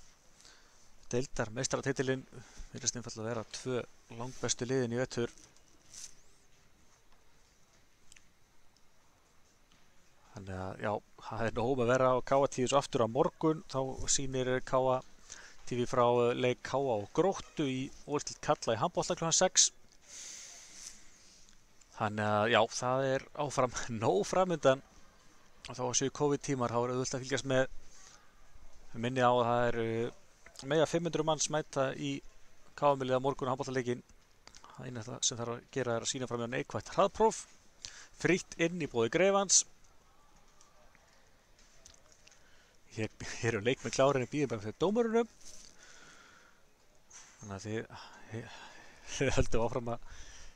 deildar meistaratitilinn. Virðist einfaldlega að vera tvö langbestu liðin í vetur. Þannig að já, það er nóg að vera á KA TV svo aftur á morgun. Þá sýnir KA TV frá leik KA og Gróttu í úrvalsdeild karla í handbolta kl. 6. Þannig að já, það er áfram nóg framundan. Og þá séu COVID-tímar, þá er auðvitað að fylgjast með. Minni á að það eru meira 500 manns mæta í KA-milið á morgun handboltaleikinn. Það eina sem þarf að gera er að sýna fram í neikvætt hraðpróf. Frítt inn í boði Greifans. Hér eru leikmenn klárir í bíðum fyrir dómurunum. Þannig að þið höldum áfram að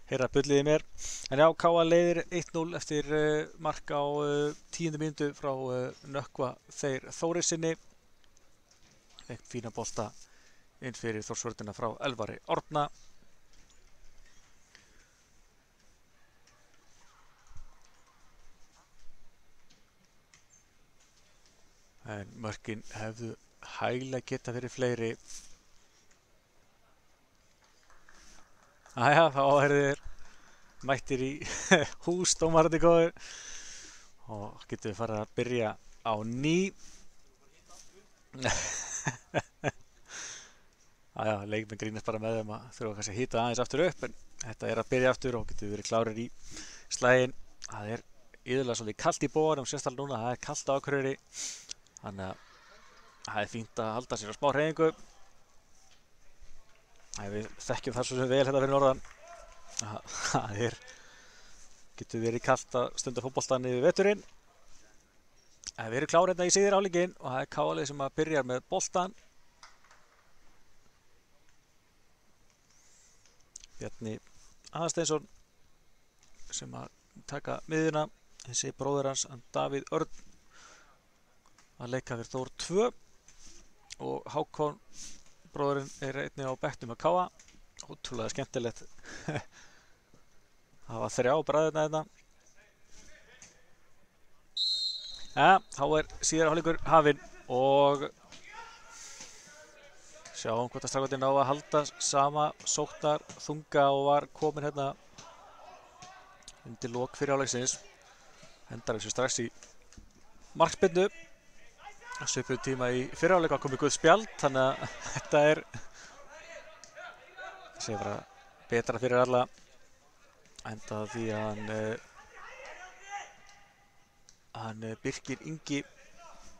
heyra bullið í mér. En já, KA leiðir 1-0 eftir mark á 10. mínútu frá Nökkva Þeyr Þórissyni. Fekk fína bolta inn fyrir Þórsvörðina frá Elvari Árna. En mörkin hefðu hæglega geta verið fleiri. Æja, þá eru þeir mættir í húsdómarandi góður og getum við farið að byrja á ný. Æja, leikmenn grínast bara með þeim að þurfa kannski að hita aðeins aftur upp en þetta er að byrja aftur og getum við verið klárir í slaginn. Það er iðulega svolítið kalt í bóðanum, sérstaklega núna, það er kalt á Akureyri. Þannig að það er fínt að halda sér á smá hreyfingu. Við þekkjum það svo sem vel hérna fyrir norðan. Það getur verið kalt að stunda fótboltan yfir veturinn. Við erum klárir hérna í síðari hálfleikinn og það er KA-lið sem að byrja með boltan. Bjarni Aðalsteinsson sem að taka miðjuna. Þessi bróðir hans, Davíð Örn, að leika fyrir Þór 2 og Hákon bróðurinn er einnig á bekknum að KA. Ótrúlega skemmtilegt. Það var 3 bræðurna hérna. Ja, þá er síðari hálfleikur hafinn og sjáum hvort að strákarnir ná að halda sama sóknar þunga og var komin hérna undir lok fyrir hálfleiksins. Hendar þessu strax í markspyrnu. Svipuð tíma í fyrri hálfleik var komið guð spjald, þannig að þetta er sé bara betra fyrir alla. Enda því að hann Birkir Ingi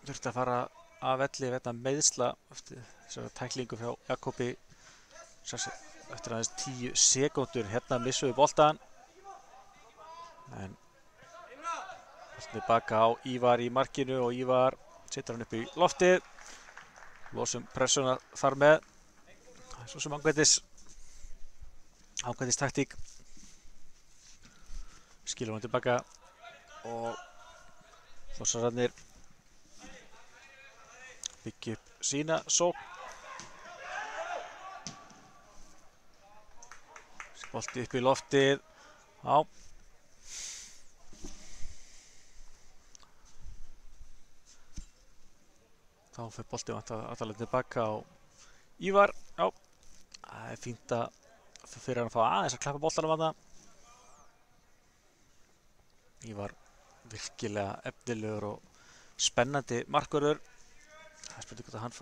þurfti að fara af velli vegna meiðsla eftir þessari tæklingu frá Jakobi eftir aðeins 10 sekúndur. Hérna missum við boltan en tilbaka á Ívar í markinu og Ívar setur hann upp í loftið. Losum pressuna þar með. Það er svo sem ágætis taktík. skilur hann tilbaka og Þórsararnir byggja upp sína sókn. Bolti upp í loftið. Já. Þá fyrir bolti vantarlega tilbaka á Ívar. Já. Það er fínt að fyrir hann að fá aðeins að klappa boltanum þarna. Ívar virkilega efnilegur og spennandi markvörður. Það er spurning hvort að hann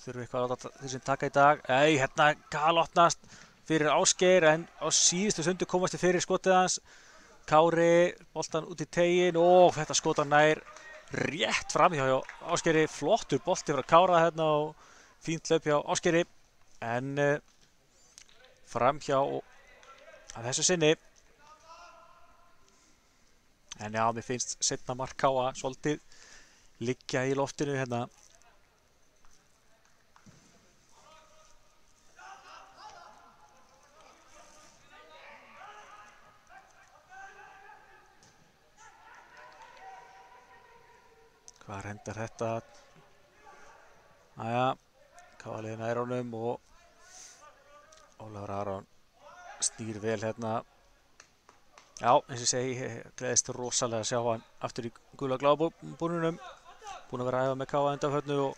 þurfi eitthvað að því sem taka í dag. Nei, hérna galopnast fyrir Ásgeir en á síðustu stundu komast fyrir skotið hans. Kári, boltan út í tegin og þetta skota nær rétt fram hjá Ásgeiri. Flottur bolti frá Kára hérna og fínt hlaup hjá Ásgeiri en fram hjá að þessu sinni. En já, mér finnst seinna mark Káa svolítið liggja í loftinu hérna. Hvað hendar þetta? Næja, Káa liði nær honum og Ólafur Aron snýr vel hérna. Já, eins og ég segi, gleðist rosalega að sjá hann aftur í gula glábúnunum. Búinn að vera að æfa með Káa undanförnu og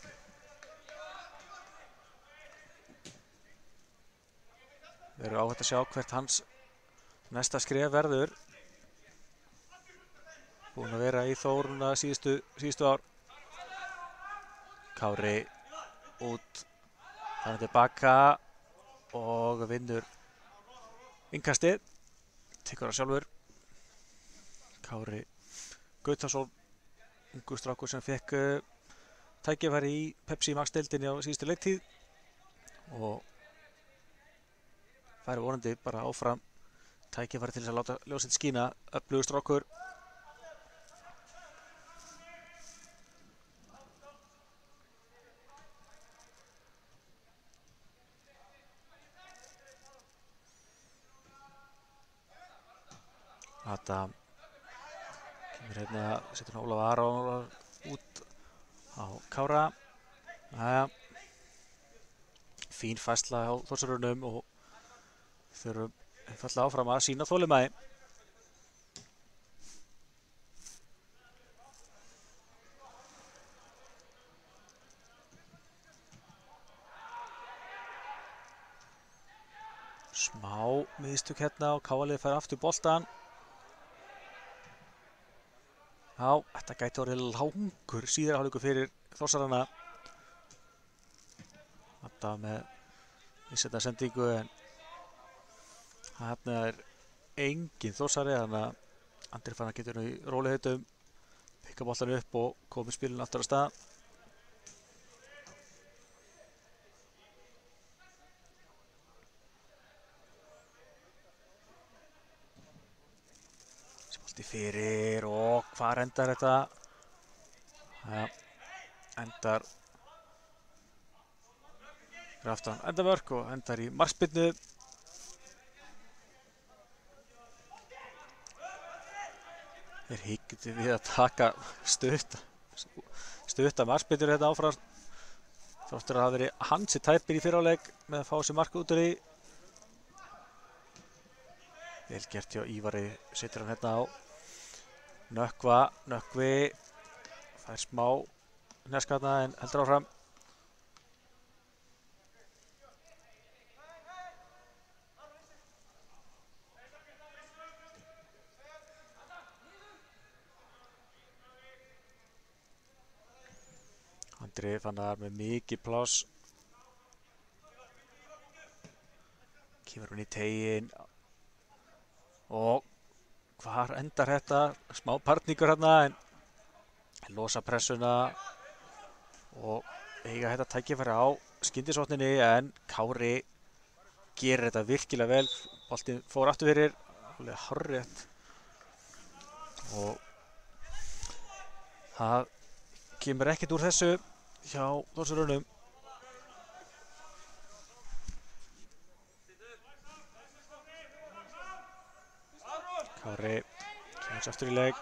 verður áhægt að sjá hvert hans næsta skref verður. Búinn að vera í Þóruna síðustu ár. Kári út, þannig tilbaka og vinnur innkastið. Tekur það sjálfur. Kári Gautason, ungur strákur sem fekk tækifæri í Pepsi Max-deildinni á síðustu leiktíð og færi vonandi bara áfram tækifæri til þess að láta ljósið skína. Öflugur strákur. Þetta kemur hérna, setur hann Ólafur Aron út á Kára. Næja, fín færsla á Þórsarunum og þurfum einfaldlega áfram að sýna þolinmæði. Smá mistök hérna og Káa-liðið fær aftur boltann. Já, þetta gæti orðið langur síðari hálfleikur fyrir Þórsarana. Þetta með missetna sendingu en þarna er engin Þórsari, þannig að Andri Fannar getur nú í rólegheitum pikka boltan upp og komið spilin aftur á stað. Fyrir og hvar endar þetta? Ja, endar fyrir aftan endavörk og endar í markspyrnu. Þeir hikkuðu við að taka stutta markspyrnur hérna áfram. Þáttur að hafa verið Hansi tæpir í fyrri hálfleik með að fá sér mark út úr því. Vel gert hjá Ívari, setur hann hérna á. Nökkvi fær smá neskatna en heldur áfram. Andri Fannar með mikið pláss. Kemur hún í tegin og hvar endar þetta? Smá partningur hérna en losa pressuna og eiga þetta tækifæri á skyndisókninni en Kári gerir þetta virkilega vel. Boltinn fór aftur fyrir, alveg hárrétt og það kemur ekkert úr þessu hjá Þórsarunum. Kári 6 aftur í leik.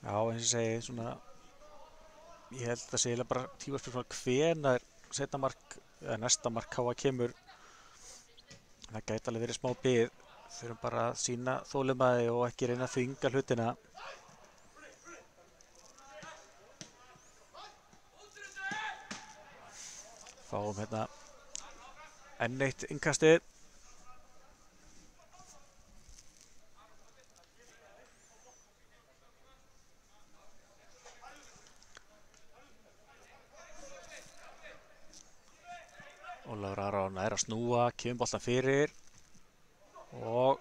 Já, eins og ég segi, svona, ég held að það sé eiginlega bara tímaspil hvenær seinna mark, eða næsta mark KA kemur. Það gæti alveg verið smá bið. Þurfum bara að sýna þolinmæði og ekki reyna að þvinga hlutina. Fáum hérna enn eitt innkastið. Ólafur Aron er að snúa, kemur boltan fyrir og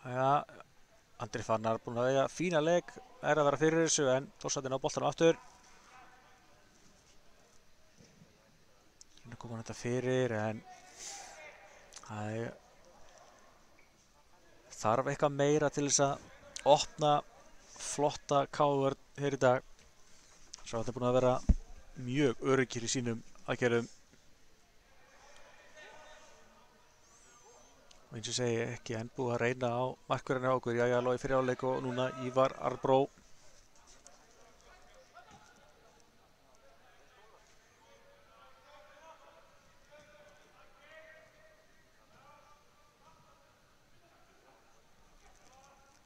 ja, Andri Fannar búinn að eiga fína leik, er að vera fyrir þessu en Þórsarnir á boltanum aftur. Nú kom hann þetta fyrir en það þarf eitthvað meira til þess að opna flotta KR hér í dag. Svo þetta er búinn að vera mjög öruggir í sínum aðgerðum. Og eins og segi, ekki enn búið að reyna á markverðina á okkur. Jalo í fyrri hálfleik og núna Ívar Arbró.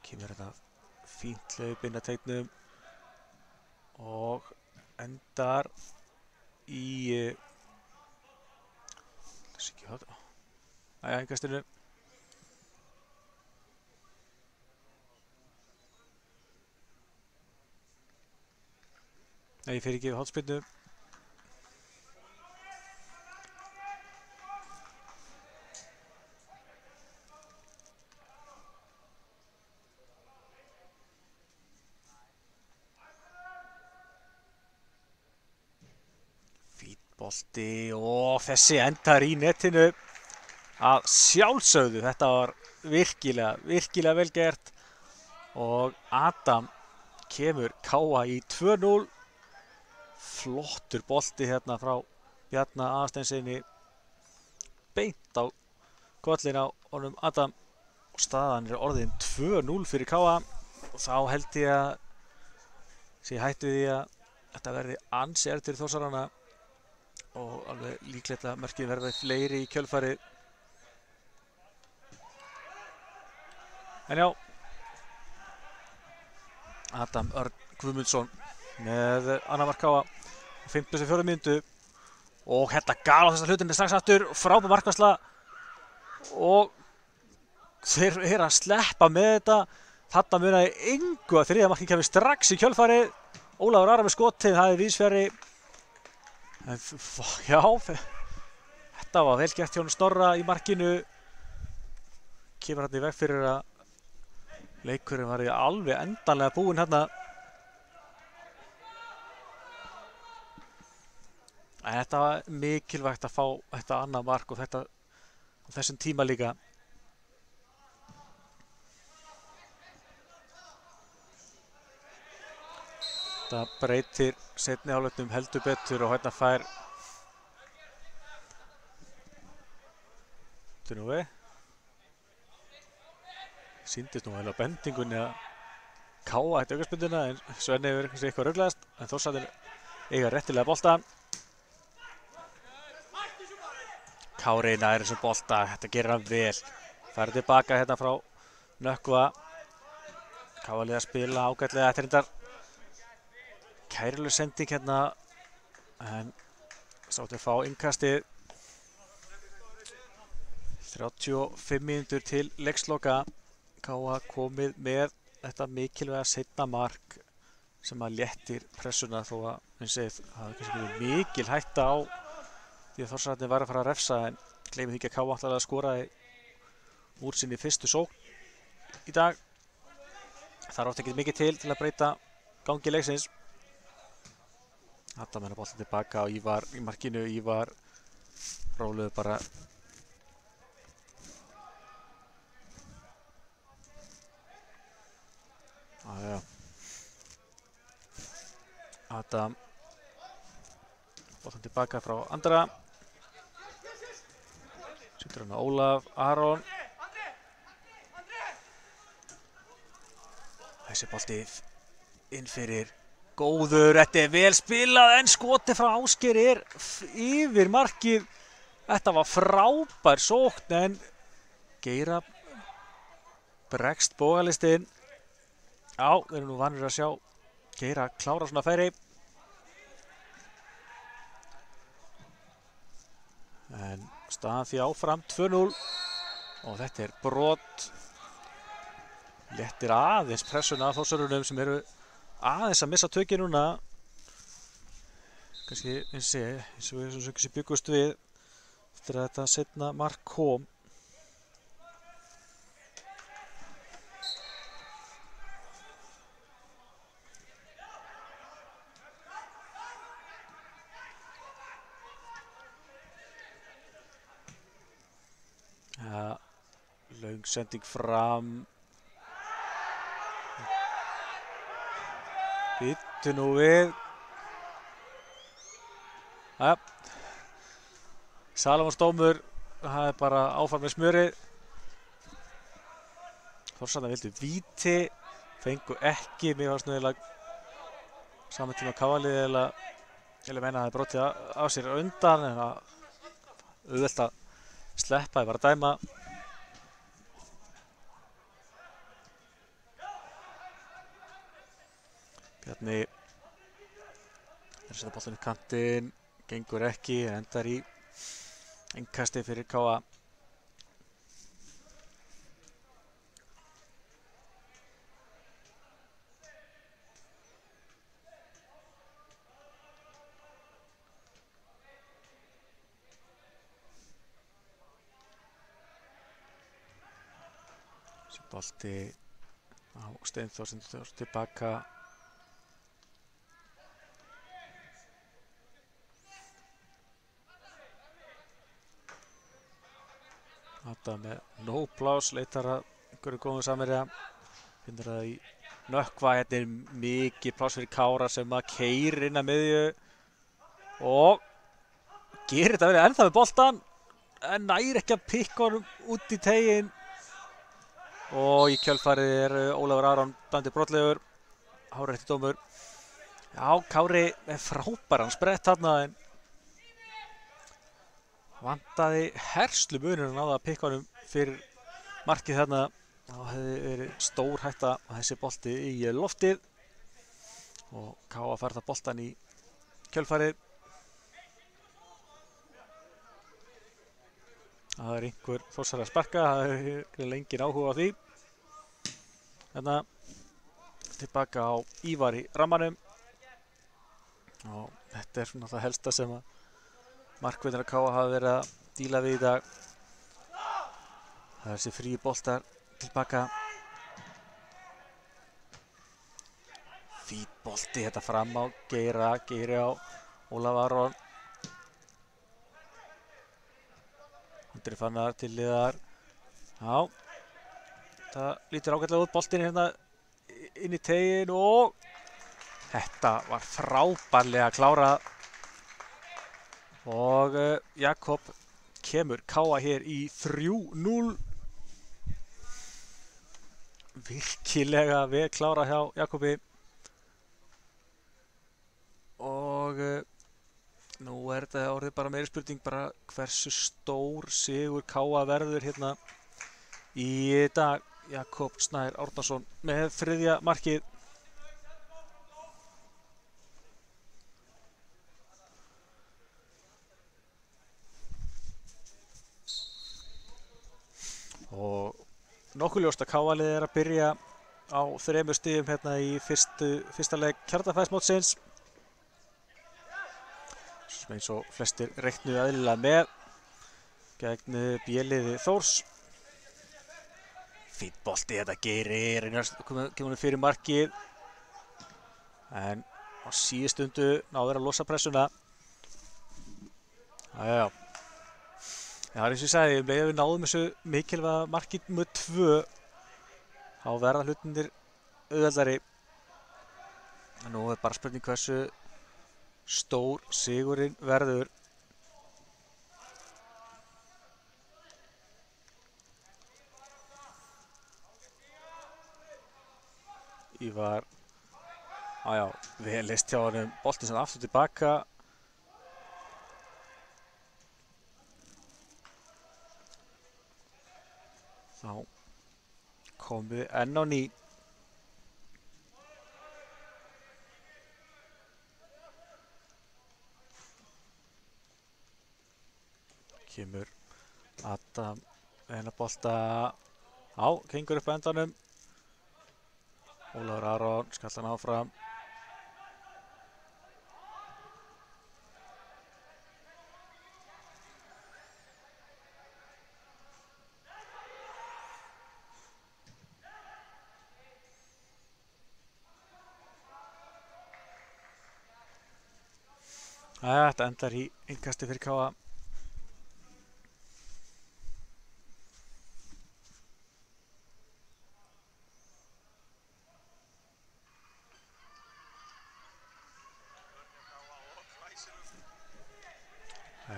Kemur þetta fínt hlaup inn að teiknum og endar í engastinu. Nei, ég fer ekki við hornspyrnu. Fínn bolti og þessi endar í netinu. Að sjálfsögðu, þetta var virkilega vel gert og Adam kemur KA í 2-0. Flottur bolti hérna frá Bjarna Aðalsteinsinni, beint á kollin á honum Adam og staðan er orðin 2-0 fyrir KA og þá held ég að sé hættu því að þetta verði ansi erfitt fyrir Þórsarana og alveg líklegt að mörkin verði fleiri í kjölfarið. En já, Adam Örn Guðmundsson með annar mark KA á 54. mínútu og hérna gal á þessa hlutinni strax aftur, frábær markvarsla og þeir eru að sleppa með þetta. Þarna munaði engu að þriðja markið kemur strax í kjölfarið. Ólafur Aron með skotið, það er víðsfjarri. En já, þetta var vel gert hjá honum Snorra í markinu. Kemur hann í veg fyrir að leikurinn var alveg endanlega búinn hérna. En þetta var mikilvægt að fá þetta annað mark og þetta á þessum tíma líka. Þetta breytir seinni hálfleiknum heldur betur og hérna fær Tunúi. Sýndist nú heila bendingunni að KA ætti aukaspyrnuna en Svenni hefur eitthvað ruglaðist en Þórsarnir eiga réttilega bolta. Kári nær þessum bolta, þetta gerir hann vel. Fær tilbaka hérna frá Nökkva. KA liða að spila ágætlega, þetta er reyndar kærileg sending hérna en sáttu að fá innkastið. 35 mínútur til leiksloka. KA komið með þetta mikilvæga seinna mark sem að léttir pressuna þó að það hafi kannski verið mikil hætta á því að Þórsararnir væru að fara að refsa en gleymið því ekki að KA ætlaði að skora úr sinni fyrstu sókn í dag. Það átti ekki mikið til að breyta gangi leiksins. Þetta meina boltinn tilbaka og Ívar í markinu. Ívar róluðu bara Já. Adam. Bóttan tilbaka frá Andra. Sýtur hann á Ólaf, Aron. Þessi bolti inn fyrir góður. Þetta er vel spilað en skotið frá Ásgeir er yfir markið. Þetta var frábær sókn en Geira bregst bógalistinn. Já, við erum nú vanir að sjá Geira klára svona færi. En staðan því áfram 2-0 og þetta er brot. Léttir aðeins pressuna af Þórsarunum sem eru aðeins að missa tökið núna. Kannski eins og við byggust við eftir að þetta seinna mark kom. Ja, löng sending fram. Býttu nú við. Ja. Salomons dómur, það er bara áfram með smjörið. Þórsarna vildu víti, fengu ekki. Mér var snuðilega saman tíma Kávalið eða meina að það er brotið á sér undan en það auðvelt að sleppa, ég var að dæma. Bjarni er að setja boltan í kantinn, gengur ekki, endar í innkasti fyrir Káa. Þessi bolti á Steinþór sem Þór tilbaka. Adam með no plás, leitar að einhverju góðum samherja. Finnur það í Nökkva, þetta er mikið plás fyrir Kára sem að keyrir inn að miðju og gerir þetta verið ennþá með boltan en næri ekki að pikka honum út í teginn og í kjölfarið er Ólafur Aron dæmdur brotlegur, hárréttur dómur. Já, Kári með frábæran sprett þarna en vantaði herslu munurinn á það að pikka honum fyrir markið þarna. Þá hefði verið stór hætta að þessi bolti í loftið og Káa færða boltan í kjölfarið. Það er einhver Þórsari að sparka, það er engin áhuga á því. Þarna tilbaka á Ívar í rammanum og þetta er svona það helsta sem að markverðir að Káa hafa verið að díla við í dag. Það er þessi fríi boltar tilbaka. Fít bolti þetta fram á Geiri á Ólaf Aron. Andri Fannar til liðar. Já, það lítur ágætlega út boltinn hérna inn í teginn og þetta var frábærlega klárað. Og Jakob kemur Káa hér í 3-0. Virkilega vel klárað hjá Jakobi. Og nú er þetta orðið bara meiri spurning bara hversu stór sigur Káa verður hérna í dag. Jakob Snær Árnason með þriðja markið. Og nokkuð ljóst að Káa-liðið er að byrja á 3 stigum hérna í fyrsta leik Kjarnafæðismótsins. Sem eins og flestir reiknuðu eðlilega með gegn B-liði Þórs. Fínn bolti þetta Geiri, reynir að koma honum fyrir markið. En á síðustundu náður að losa pressuna. Já. Já, eins og ég sagði, ef við náðum þessu mikilvæga markið með 2 þá verða hlutinir auðveldari. Nú bara spurning hversu stór sigurinn verður. Ívar, vel list hjá honum, boltinn sem aftur tilbaka. Þá komum við enn á ný. Kemur Adam eina bolta gengur upp á endanum. Ólafur Aron skallar hann áfram. Þetta endar í innkasti fyrir KA.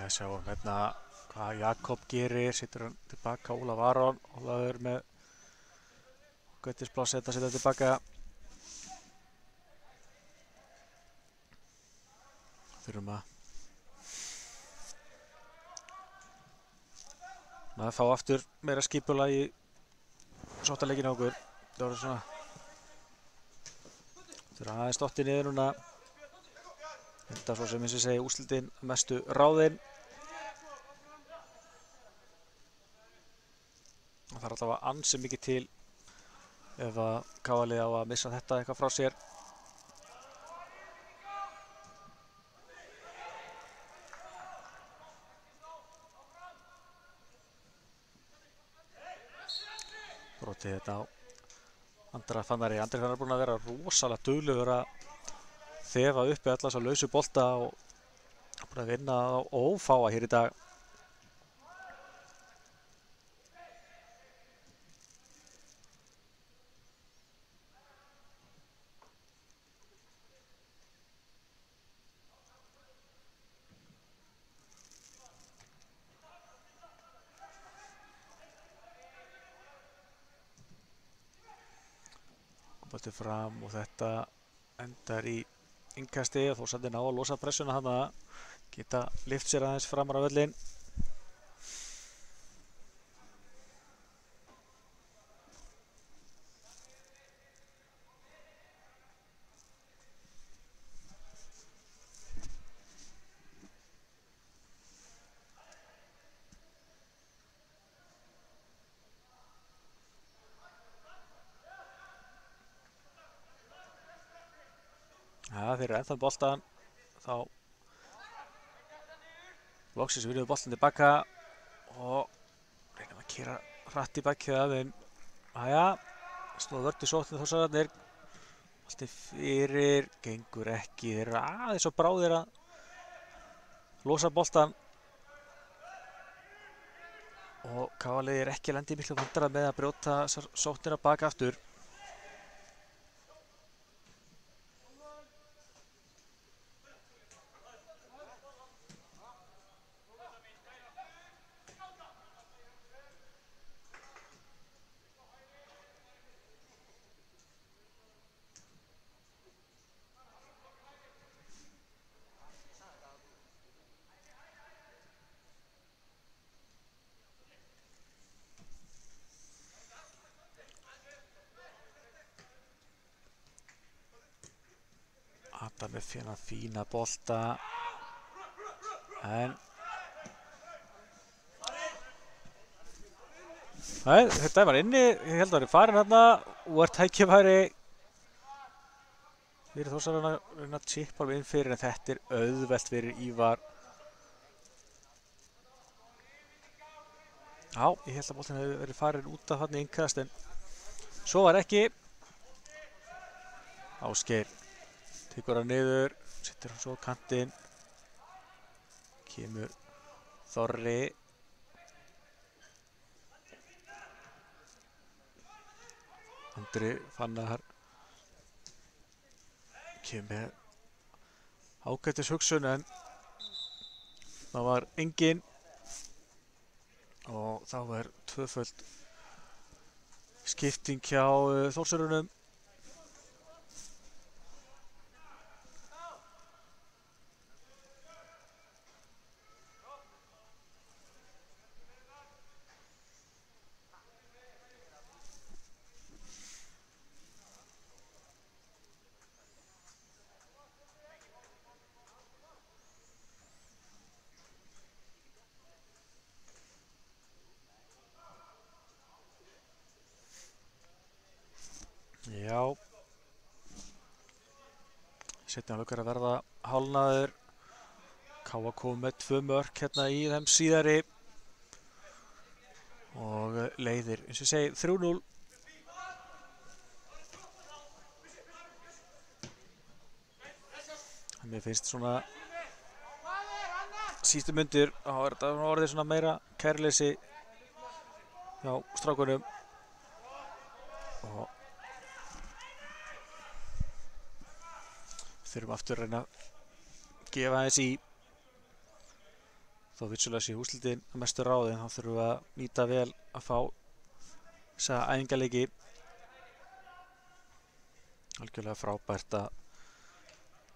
Sjáum hérna hvað Jakob gerir, setur hann tilbaka Ólaf Aron. Ólafur með guttispláss, setur hann tilbaka. Þurfum að fá aftur meira skipulag í sóttaleikinn á okkur. Það voru svona þurfum aðeins dottið niður núna. Þetta svo sem eins og segi úrslitin mestu ráðin. Það þarf alltaf að ansi mikið til ef að KA-liðið á að missa þetta eitthvað frá sér. Brotið þetta á Andra Fannari. Andri Fannar er búinn að vera rosalega duglegur að þefa uppi alla þessa lausu bolta og búinn að vinna á ófáa hér í dag. Boltið fram og þetta endar í innkasti og Þórsarnir ná að losa pressuna hann að geta lyft sér aðeins framar á völlinn. Þeir eru ennþá boltan, þá loksins vinnum við boltan tilbaka og reynum að keyra hratt í bakið af þeim. Snúða vörn í sókninni Þórsararnir. Boltinn fyrir, gengur ekki. Þeir eru aðeins svo bráðir að losa boltan og KA-liðið er ekki að lenda í miklu vandræðum með að brjóta sóknina baka aftur. Adam með fína bolta en þetta var inni, ég held að það er farin hérna og er tækifæri fyrir Þórsarana að reyna að chippa inn fyrir en þetta er auðvelt fyrir Ívar. Ég held að boltinn hefði verið farin út af hann í innkast en svo var ekki. Ásgeir tekur hann niður, setur hann svo á kantinn, kemur Þorri. Andri Fannar kemur með ágætis hugsun en það var engin og þá er tvöföld skipting hjá Þórsarunum. Já, seinni hálfleikur að verða hálfnaður. K.A. kom með 2 mörk hérna í þeim síðari og leiðir, eins og ég segi, 3-0. Mér finnst svona síðustu myndir, þá er þetta orðið svona meira kærleysi hjá strákunum og þurfum aftur að reyna að gefa aðeins í. Þó vissulega sé úrslitin að mestu ráði en þá þurfum við að nýta vel að fá þessa æfingaleiki. Algjörlega frábært að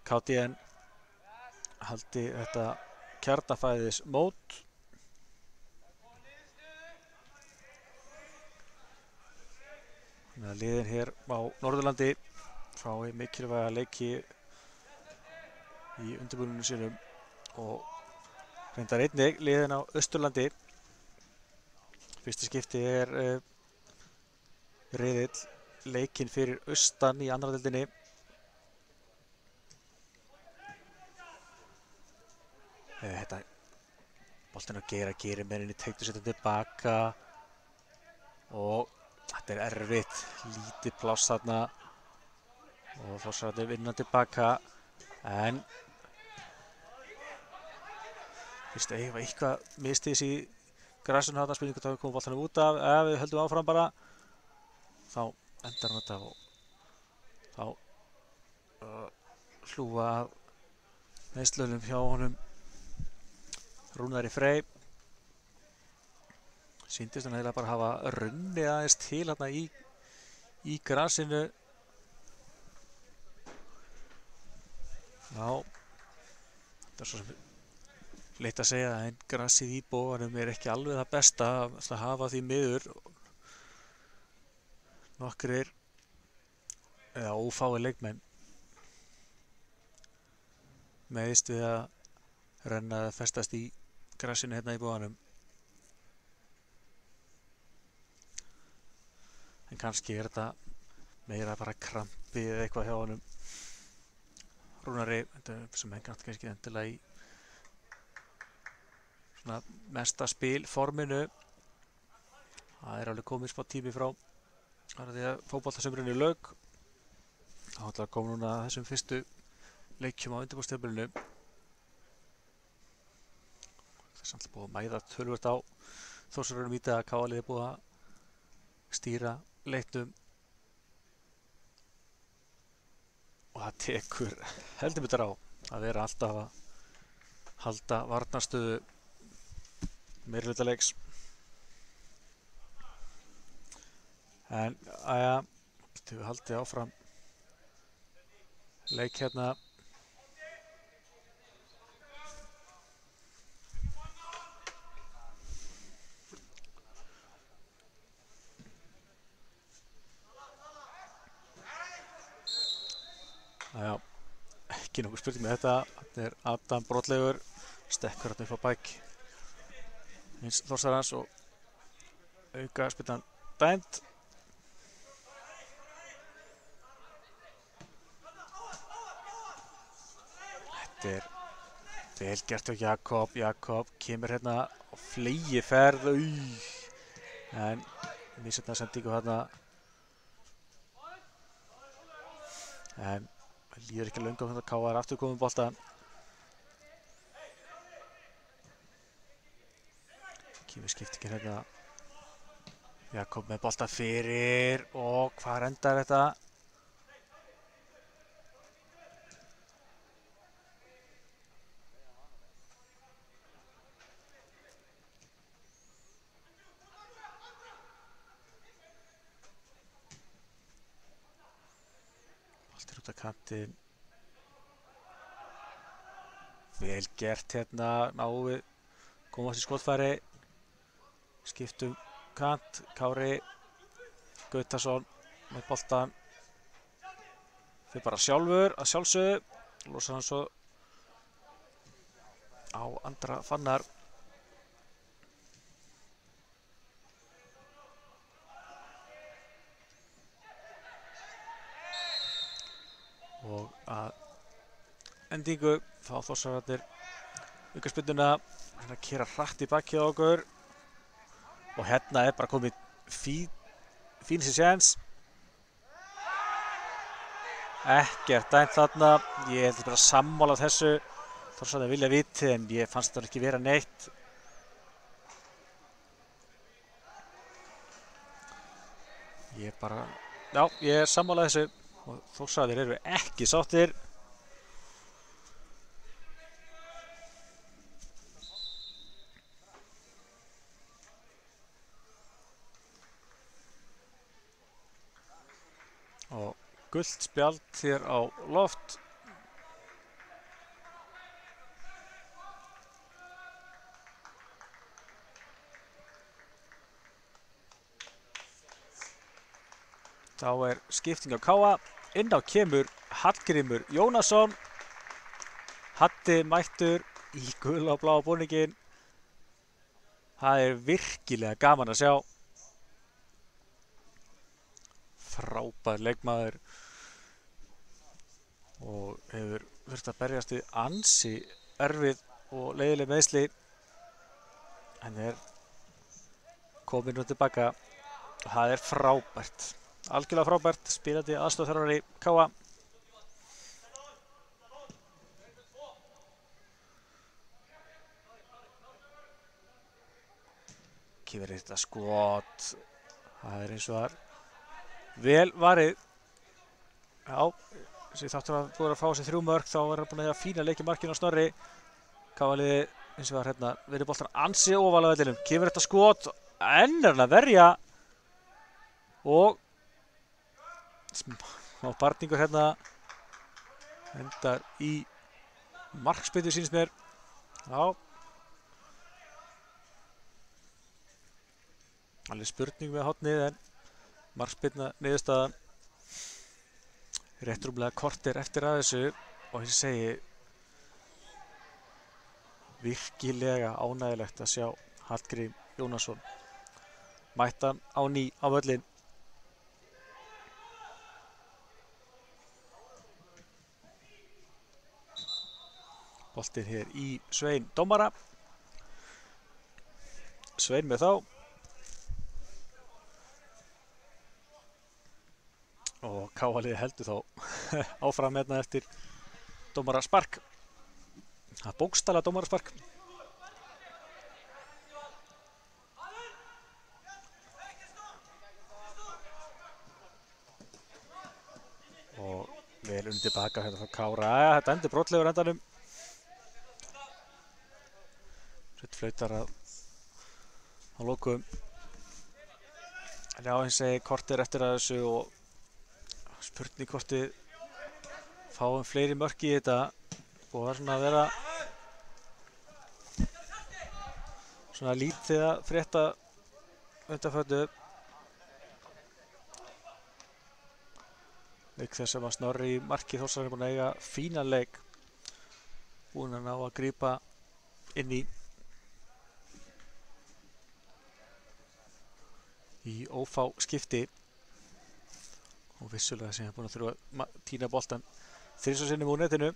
KTN haldi þetta kjarnafæðis mót. Þannig að liðin hér á Norðurlandi fái mikilvæga leiki í undirbúningnum sínum og reyndar einnig liðin á Austurlandi. Fyrsta skipti er riðill leikinn fyrir austan í annarra deildinni. Þetta boltinn á Geiri menninni teiktur sér tilbaka og þetta er erfitt, lítið pláss þarna og Þórsararnir vinna tilbaka en fyrst ef eitthvað mistis í grasinu þarna, spurning hvort við komum boltanum út af. Ef við höldum áfram bara þá endar hann þetta og þá hlúa að meiðslunum hjá honum Rúnari Frey. Sýndist hann eiginlega bara hafa runnið aðeins til hérna í grasinu. Já, þetta er svo sem leitt að segja en grasið í Boganum er ekki alveg það besta að hafa því miður. Nokkrir eða ófáir leikmenn meiðist við að renna að festast í grasinu hérna í Boganum. En kannski er þetta meira bara krampi eða eitthvað hjá honum Rúnari, sem hengar kannski endilega í svona mesta spilforminu. Það er alveg komið smá tími frá því að fótboltasumrinu lauk. Það ætlar að koma núna að þessum fyrstu leikjum á undirbúrstímabilinu. Það er samt búið að mæða töluvert á Þórsarunum í dag að KA liðið búið að stýra leiknum og það tekur heldur betur á að vera alltaf að halda varnarstöðu meirihluta leiks. En aðja, við haldið áfram leik hérna. Já, ekki nokkuð spurning með þetta. Þetta er Adam Brotlegur, stekkur hérna upp á bæk hins Þórsarans og auka spilnan dæmd. Þetta er vel gert á Jakob. Jakob kemur hérna á flegiferð en missetna sendingu hérna en það líður ekki löngu á þetta. KA er aftur komið boltan. Kemur skiptingin hérna. Jakob með bolta fyrir og hvar endar þetta? út af kantinn. Vel gert hérna, náum við komast í skotfæri. Skiptum kant, Kári Gautason með boltan. Fyrir bara sjálfur að sjálfsögðu. Losar hann svo á Andra Fannar. Og að endingu fá Þórsararnir aukaspyrnuna, hérna keyra hratt í bakið á okkur og hérna er bara komið fínsi séns. Ekkert dæmt þarna, ég held bara sammála þessu. Þórsararnir vilja viti en ég fannst það ekki vera neitt. Ég er sammála þessu og Þórsararnir eru ekki sáttir. Og gult spjald hér á loft. Þá er skipting á Káa. Inn á kemur Hallgrímur Jónasson. Haddi mættur í gula og bláa búninginn. Það er virkilega gaman að sjá. Frábær leikmaður og hefur þurft að berjast við ansi erfið og leiðileg meiðsli. Hann er kominn nú tilbaka og það er frábært. Algjörlega frábært, spilandi aðstoðarþjálfari Káa. Kemur þetta skot. Það er eins og það er vel varið. Já, þessi þáttur að búið að fá sér 3 mörk, þá er hann búin að hafa fína leik í markinu á Snorri. Káa-liði eins og það hérna verið boltan ansi ofalega vellinum. Kemur þetta skot, enn er hann að verja og smá barningur hérna endar í markspyrnu sýnist mér. Já, alveg spurning með hornið en markspyrna niðurstaðan. Rétt rúmlega korter eftir að þessu og eins og segi virkilega ánægilegt að sjá Hallgrím Jónasson mættan á ný á völlinn. Boltinn hér í Svein dómara. Svein með þá. Og Káa-liðið heldur þá áfram hérna eftir dómaraspark. Það er bókstaflega dómaraspark. Og vel undir baka hérna frá Kára. Þetta endur brotlegur endanum. Sveit flautar að lokum. En já, eins og segi korter eftir að þessu og spurning hvort við fáum fleiri mörk í þetta og það er svona að vera svona lítið að frétta undanförnu. Auk þess að Snorri í marki Þórsararnir er búinn að eiga fínan leik. Búinn að ná að grípa inn í ófá skipti. Og vissulega sem ég hef búinn að þurfa að tína boltan 3 sinnum úr netinu.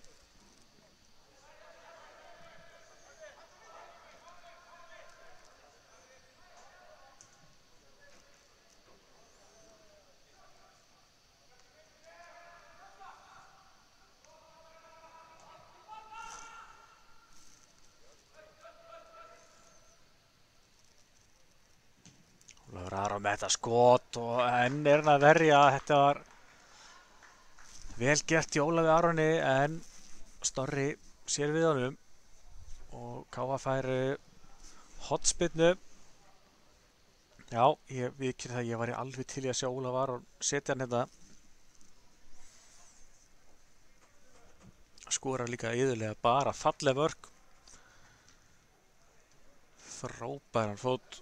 Ólafur Aron með þetta skot og enn er hann að verja. Þetta var vel gert í Ólafi Aroni en Snorri sér við honum og Káa fær hornspyrnu. Já, ég viðurkenni það, ég var alveg til í að sjá Ólaf Aron setja hann hérna. skorar líka iðulega bara falleg mörk. Frábæran fót.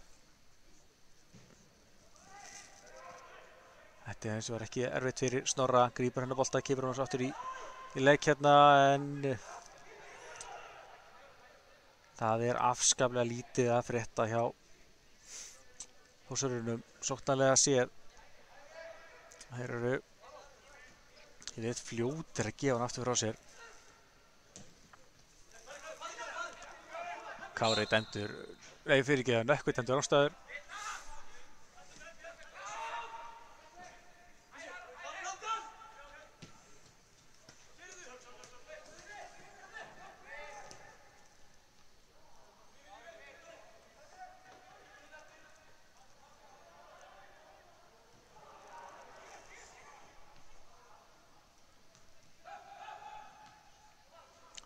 Þetta er eins og var ekki erfitt fyrir Snorra, grípur hennar bolta, kemur hann aftur í leik hérna, en það er afskaplega lítið að frétta hjá Þórsarunum, sóknarlega séð. Þeir eru fljótir að gefa hann aftur frá sér. Kári dæmdur, fyrirgeðu, Nökkvi dæmdur rangstæður.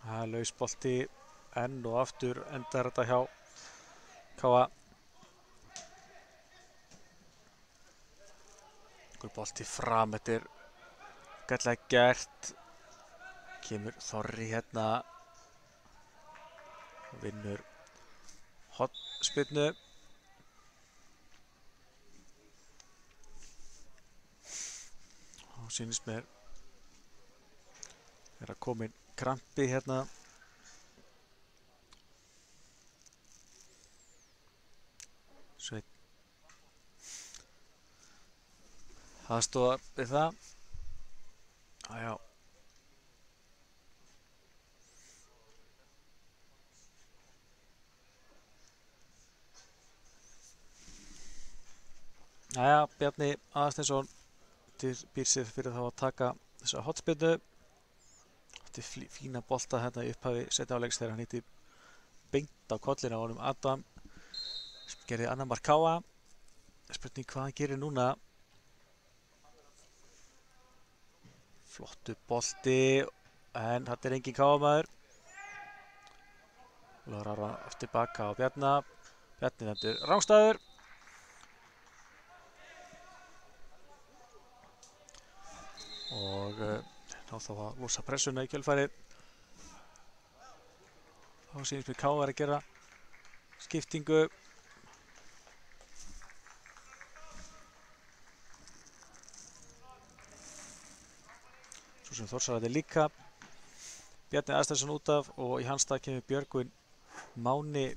Það er lausbolti, enn og aftur endar þetta hjá Káa. Einhver bolti fram, þetta er gætlega gert. Kemur Þorri hérna, vinnur hornspyrnu. Og sýnist mér er að komin krampi hérna. Sveinn aðstoðar við það. Já. Jæja, Bjarni Aðarsteinsson býr sig fyrir þá að taka þessa hornspyrnu. Fína bolta hérna í upphafi seinni hálfleiks þegar hann hitti beint á kollina á honum Adam sem gerði annan mark Káa. Spurning hvað hann gerir núna. Flottu bolti, en þetta er engin Káa-maður. Lórar hann eftir baka á Bjarna. Bjarni nefndur rangstæður. Og ná þá að losa pressuna í kjölfarið. Þá sýnist mér Káa að gera skiptingu. Svo sem Þórsararnir líka. Bjarni Aðarsteinsson út af og í hans stað kemur Björgvin Máni.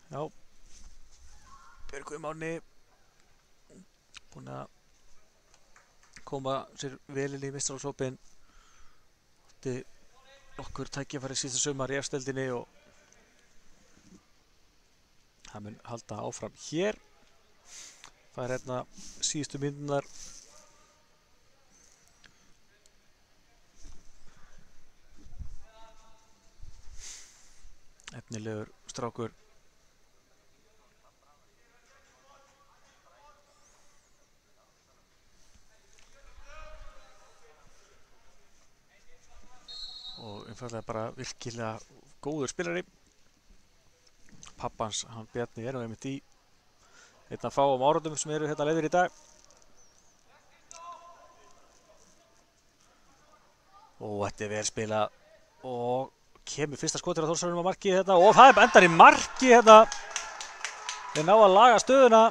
Já, Björgvin Máni búinn að koma sér vel inn í meistaraflokksinn. Átti nokkur tækifæri síðasta sumar í efstu-deildinni og það mun halda áfram hér. Það er hérna síðustu mínúturnar. Efnilegur strákur. Og einfaldlega bara virkilega góður spilari. Pappans, hann Bjarni, er nú einmitt í einn af fáum áhorfendum sem eru hérna leiðir í dag. Og þetta er vel spilað og kemur fyrsta skotir á Þórsarunum á markið hérna og það endar í marki hérna. Þeir ná að laga stöðuna.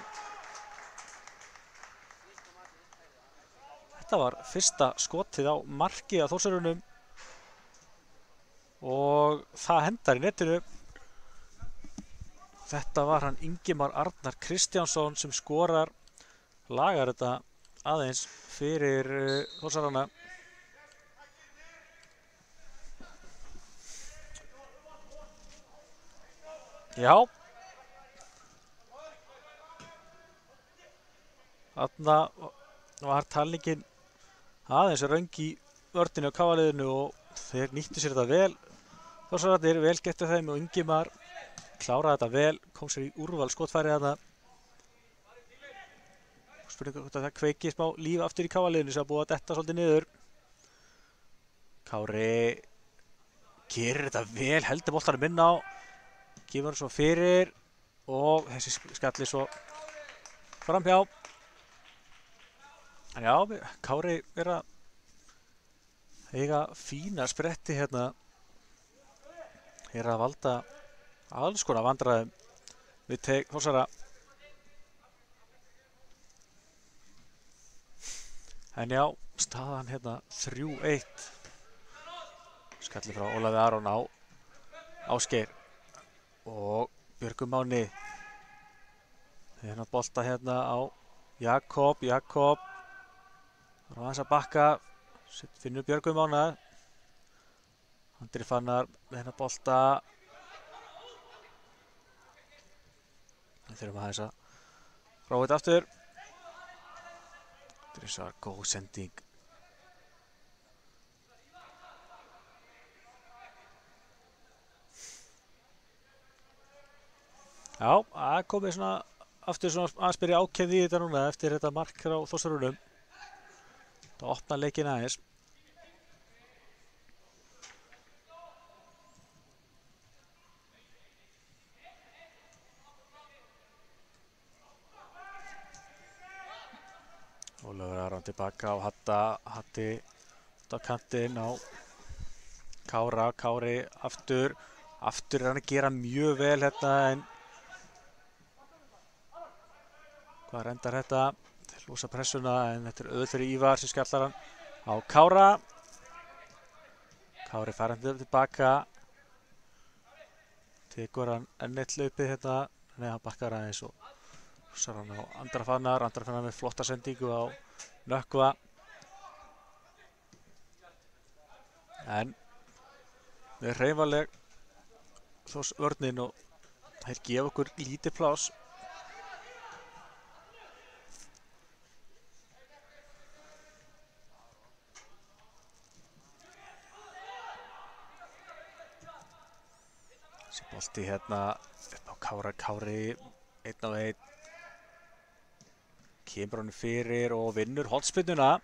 Þetta var fyrsta skotið á markið á Þórsarunum. Og það hendar í netinu. Þetta var hann Ingimar Arnar Kristjánsson sem skorar, lagar þetta aðeins fyrir Þórsarana. Já. Þarna var talningin aðeins röng í vörninni á Káa-liðinu og þeir nýttu sér þetta vel. Þórsararnir vel gert af þeim og Ingimar kláraði þetta vel, kom sér í úrval skotfæri þarna. Spurning hvort að það kveiki smá líf aftur í Káa-liðinu sem að búið að detta svolítið niður. Kári gerir þetta vel, heldur boltanum inn á, gefur hann svo fyrir og þessi skalli svo framhjá. En já, Kári er að eiga fína spretti hérna að valda alls konar vandræðum við teik Þórsara. En já, staðan hérna 3-1. Skalli frá Ólafi Aron á Ásgeir og Björgum Máni. Hérna bolta hérna á Jakob var aðeins að bakka, finnur Björgum Mána. Andri Fannar með hérna bolta. Við þurfum aðeins að ráða þetta aftur. Þessar góð sending. Já, það komið svona aftur svona aðeins byrja ákefði í þetta núna eftir þetta mark á Þórsarunum. Það opna leikinn aðeins. Ólafur Aron tilbaka og Hatti á kantinn á Kári aftur er hann að gera mjög vel hérna en hvað endar þetta? Þeir lúsa pressuna en þetta er auðvitað fyrir Ívar sem skallar hann á Kári færandi tilbaka, tekur hann enn eitt hlaupið hérna, nei hann bakkar aðeins og lúsar hann á Andra Fannar með flotta sendingu á Nökkva. En með hreyfanleg Þórs vörnin og þeir gefa okkur lítið pláss. Þessi bolti hérna upp á Kári 1-1. Kemur hann fyrir og vinnur hornspyrnuna.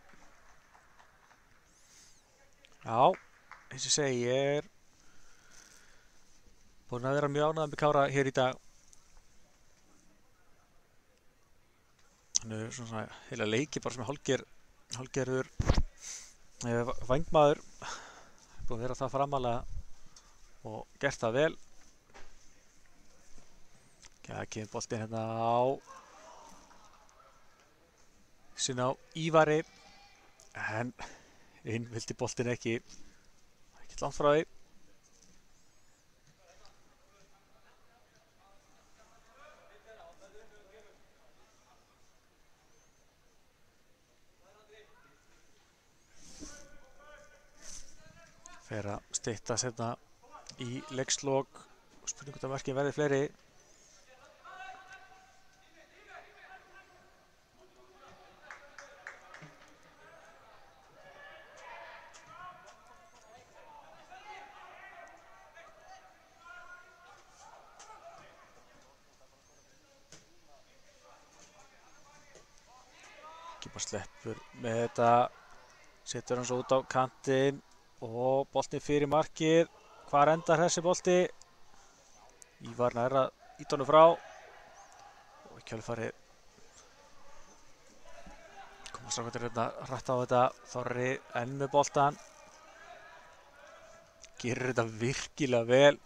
Já, eins og segi, ég er búinn að vera mjög ánægður með Kára hér í dag. Hann er svona heila leiki bara sem hálfgerður vængmaður. Búinn að vera það framalega og gert það vel. Já, kemur boltinn hérna á sinna á Ívari en inn vildi boltinn ekki langt frá því. Fer að stytta seinna í leikslok. Spurning hvort að mörkin verði fleiri. Bara sleppur með þetta, setur hann svo út á kantinn og boltinn fyrir markið. Hvar endar þessi bolti? Ívar nær að ýta honum frá og í kjölfarið komast strákarnir hérna hratt á þetta. Þorri enn með boltann, gerir þetta virkilega vel.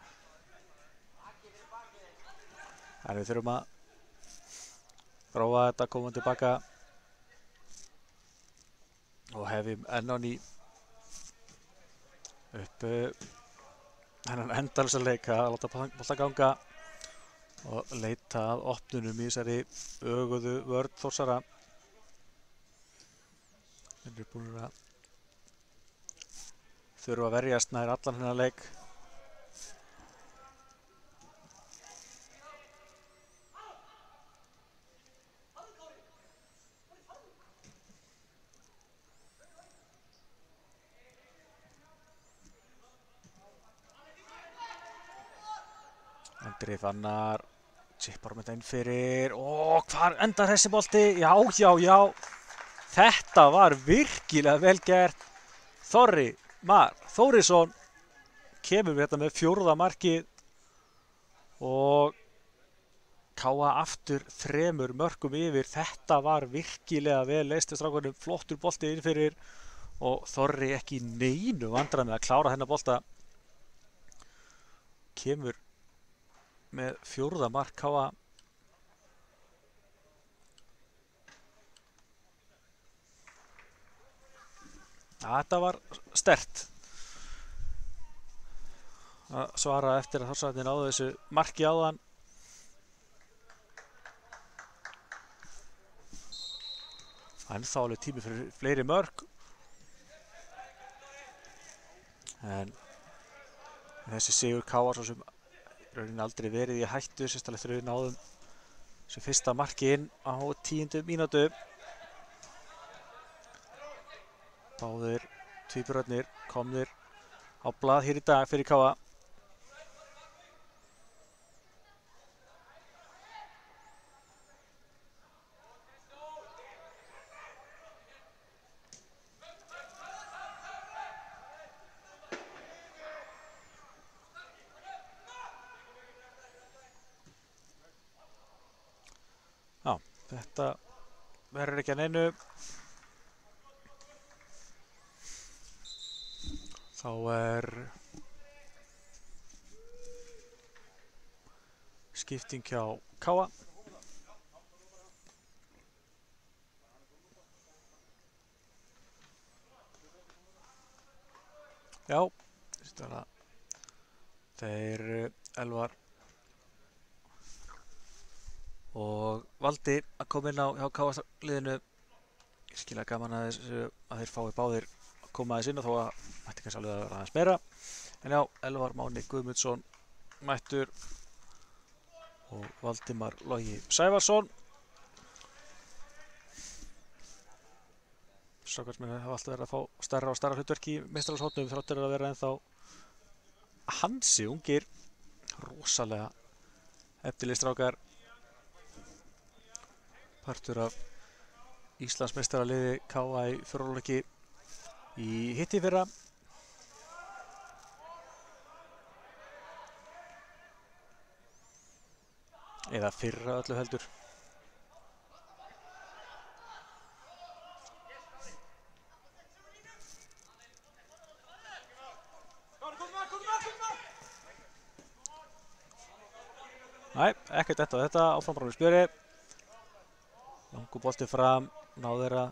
En við þurfum að prófa þetta, koma tilbaka og hefum enn á ný upp hennan endalausa leik að láta bolta ganga og leita að opnunum í þessari öguðu vörn Þórsara. Þeir eru búin að þurfa að verjast nær allan hennan leik. Andri Fannar chippar með þetta inn fyrir og hvar endar þessi bolti? Já. Þetta var virkilega vel gert. Þorri Mar Þórisson kemur við þetta með 4. markið og KA aftur 3 mörkum yfir. Þetta var virkilega vel leyst af strákunum. Flottur bolti inn fyrir og Þorri ekki í neinu vandræðum með að klára þennan bolta. Kemur með 4. mark KA. Þetta var sterkt að svara eftir að Þórsararnir náðu þessu marki áðan. Ennþá alveg tími fyrir fleiri mörk. En þessi sigur KA svo sem raunin aldrei verið í hættu, sérstaklega þegar við náðum þessu fyrsta marki inn á 10. mínútu. Báðir tvíburarnir komnir á blað hér í dag fyrir KA. Já, þetta verður ekki að neinu. Þá er skipting hjá KA. Já, þeir Elvar og Valdi að koma inn á hjá KA-liðinu. Virkilega gaman að þeir fái báðir að koma aðeins inn og þó að mætti kannski alveg að vera aðeins meira. En já, Elvar Máni Guðmundsson mættur og Valdimar Logi Sævarsson. Strákarsmenn hafa alltaf verið að fá stærra og stærra hlutverk í meistaraflokksmótinu þráttur að vera ennþá hansi ungir. Rosalega eftirlegir strákar. Partur af Íslandsmeistaraliði KA í fjórðuleiki í hitti fyrra. Eða fyrra öllu heldur. Nei, ekkert þetta áfram bara við spjöri. Langur bolti fram, náðu þeir að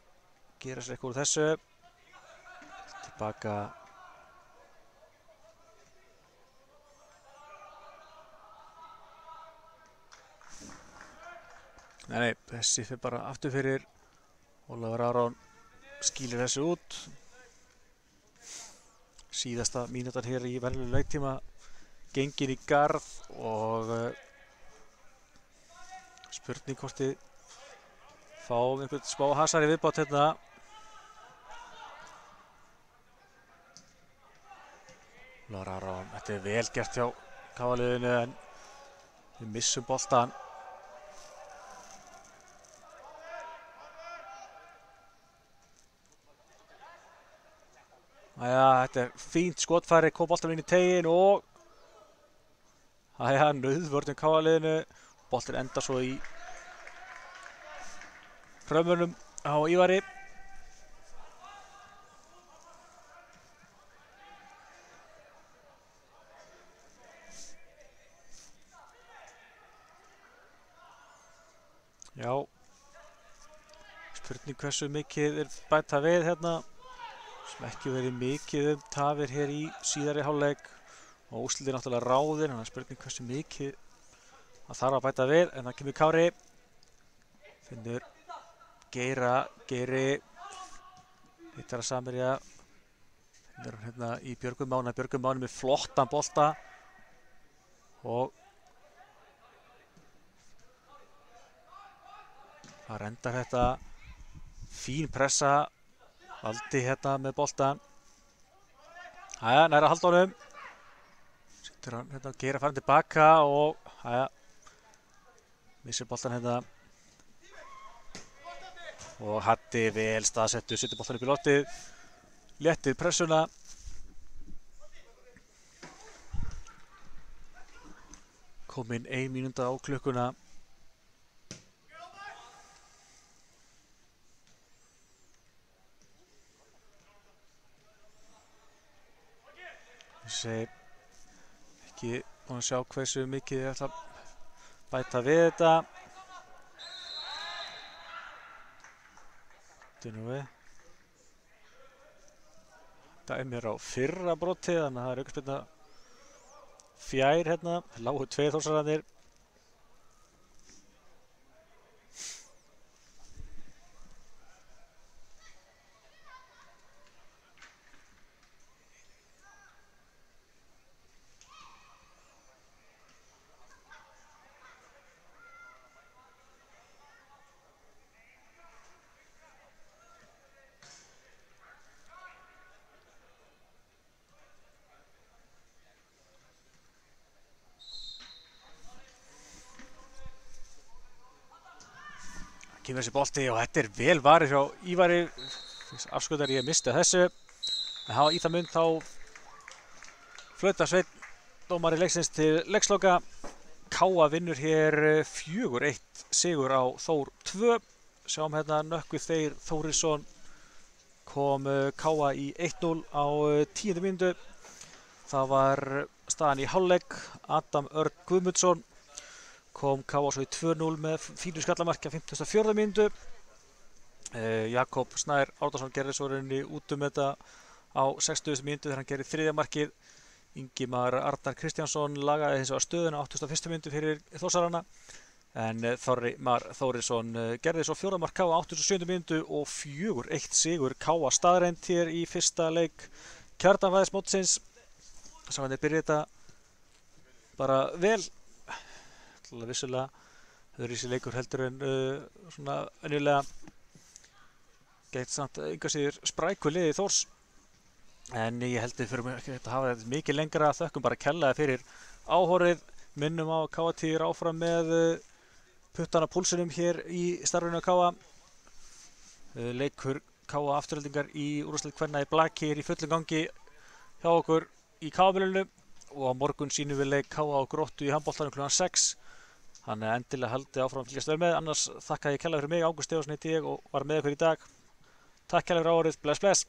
gera sér eitthvað úr þessu. Tilbaka. Nei, þessi fyrir bara aftur fyrir. Ólafur Aron skýlir þessu út. Síðasta mínútan hér í venjulegum leiktíma. Gengin í garð og spurning hvort þið fáum einhvern smá hasar í viðbátt hérna. Ólafur Aron, þetta er vel gert hjá KA-liðinu en við missum boltan. Þetta er fínt skotfæri, kom boltan inn í tegin og nauðvörðum KA-liðinu. Boltin endar svo í frömmunum á Ívari. Já, spurning hversu mikið er bæta við hérna. Sem ekki verið mikið tafir hér í síðari hálfleik og úrslitin náttúrulega ráðin, þannig að spurning hversu mikið það þarf að bæta við, en það kemur Kári. Finnur Geiri hittar að Samirja. Finnur hann hérna í Björgvin Máni með flottan bolta og það rendar þetta fín pressa. Valdi hérna með boltan. Næra að halda honum. Sittur hann hérna að Geiri að fara tilbaka og missir boltan hérna. Og Hatti vel staðsettur, setur boltan upp í loftið. Léttir pressuna. Komin 1 mínúta á klukkuna. Þessi ekki búin að sjá hversu mikið ég ætla að bæta við þetta. Þetta er mér á fyrra broti, þannig að það er aukaspyrna fjær hérna. Lágu 2 Þórsararnir. Kemur þessi bolti og þetta er vel varið hjá Ívari. Afskutar ég misti þessu. En hafa í það mynd þá flautar Sveinn dómari leiksins til leiksloka. Káa vinnur hér 4-1 sigur á Þór 2. Sjáum hérna Nökkvi Þeyr Þórisson kom Káa í 1-0 á 10. mínútu. Það var staðan í hálfleik. Adam Örn Guðmundsson kom Káa svo í 2-0 með fínu skallamarki á 54. mínútu. Jakob Snær Árnason gerði svo rauninni út þetta á 60. mínútu þegar hann gerði 3. markið. Ingimar Arnar Kristjánsson lagaði hins vegar stöðuna á 81. mínútu fyrir Þórsarana. En Þorri Mar Þórisson gerði svo 4. mark Káa á 87. mínútu og 4-1 sigur Káa staðreynd hér í fyrsta leik kjarnafæðismótsins. Sá hann byrja þetta bara vel. Vissulega öðruvísi leikur heldur en svona venjulega geitt samt engu að síður spræku liði Þórs. En ég held við fyrir ekki að hafa þetta mikið lengra. Þökkum bara kærlega fyrir áhorfið. Minnum á Káa-TÍ áfram með puttana púlsinum hér í starfinu á Káa. Leikur Káa Afturheldingar í úrvalsdeild kvenna í blaki er í fullum gangi hjá okkur í Káa-bílunum og á morgun sýnum við leik Káa og Gróttu í handboltanum kl. 6. Þannig að endilega haldið áfram að fylgjast vel með. Annars þakka ég kærlega fyrir mig. Ágúst Stefánsson heiti ég og var með ykkur í dag. Takk kærlega fyrir áhorfið. Bless, bless.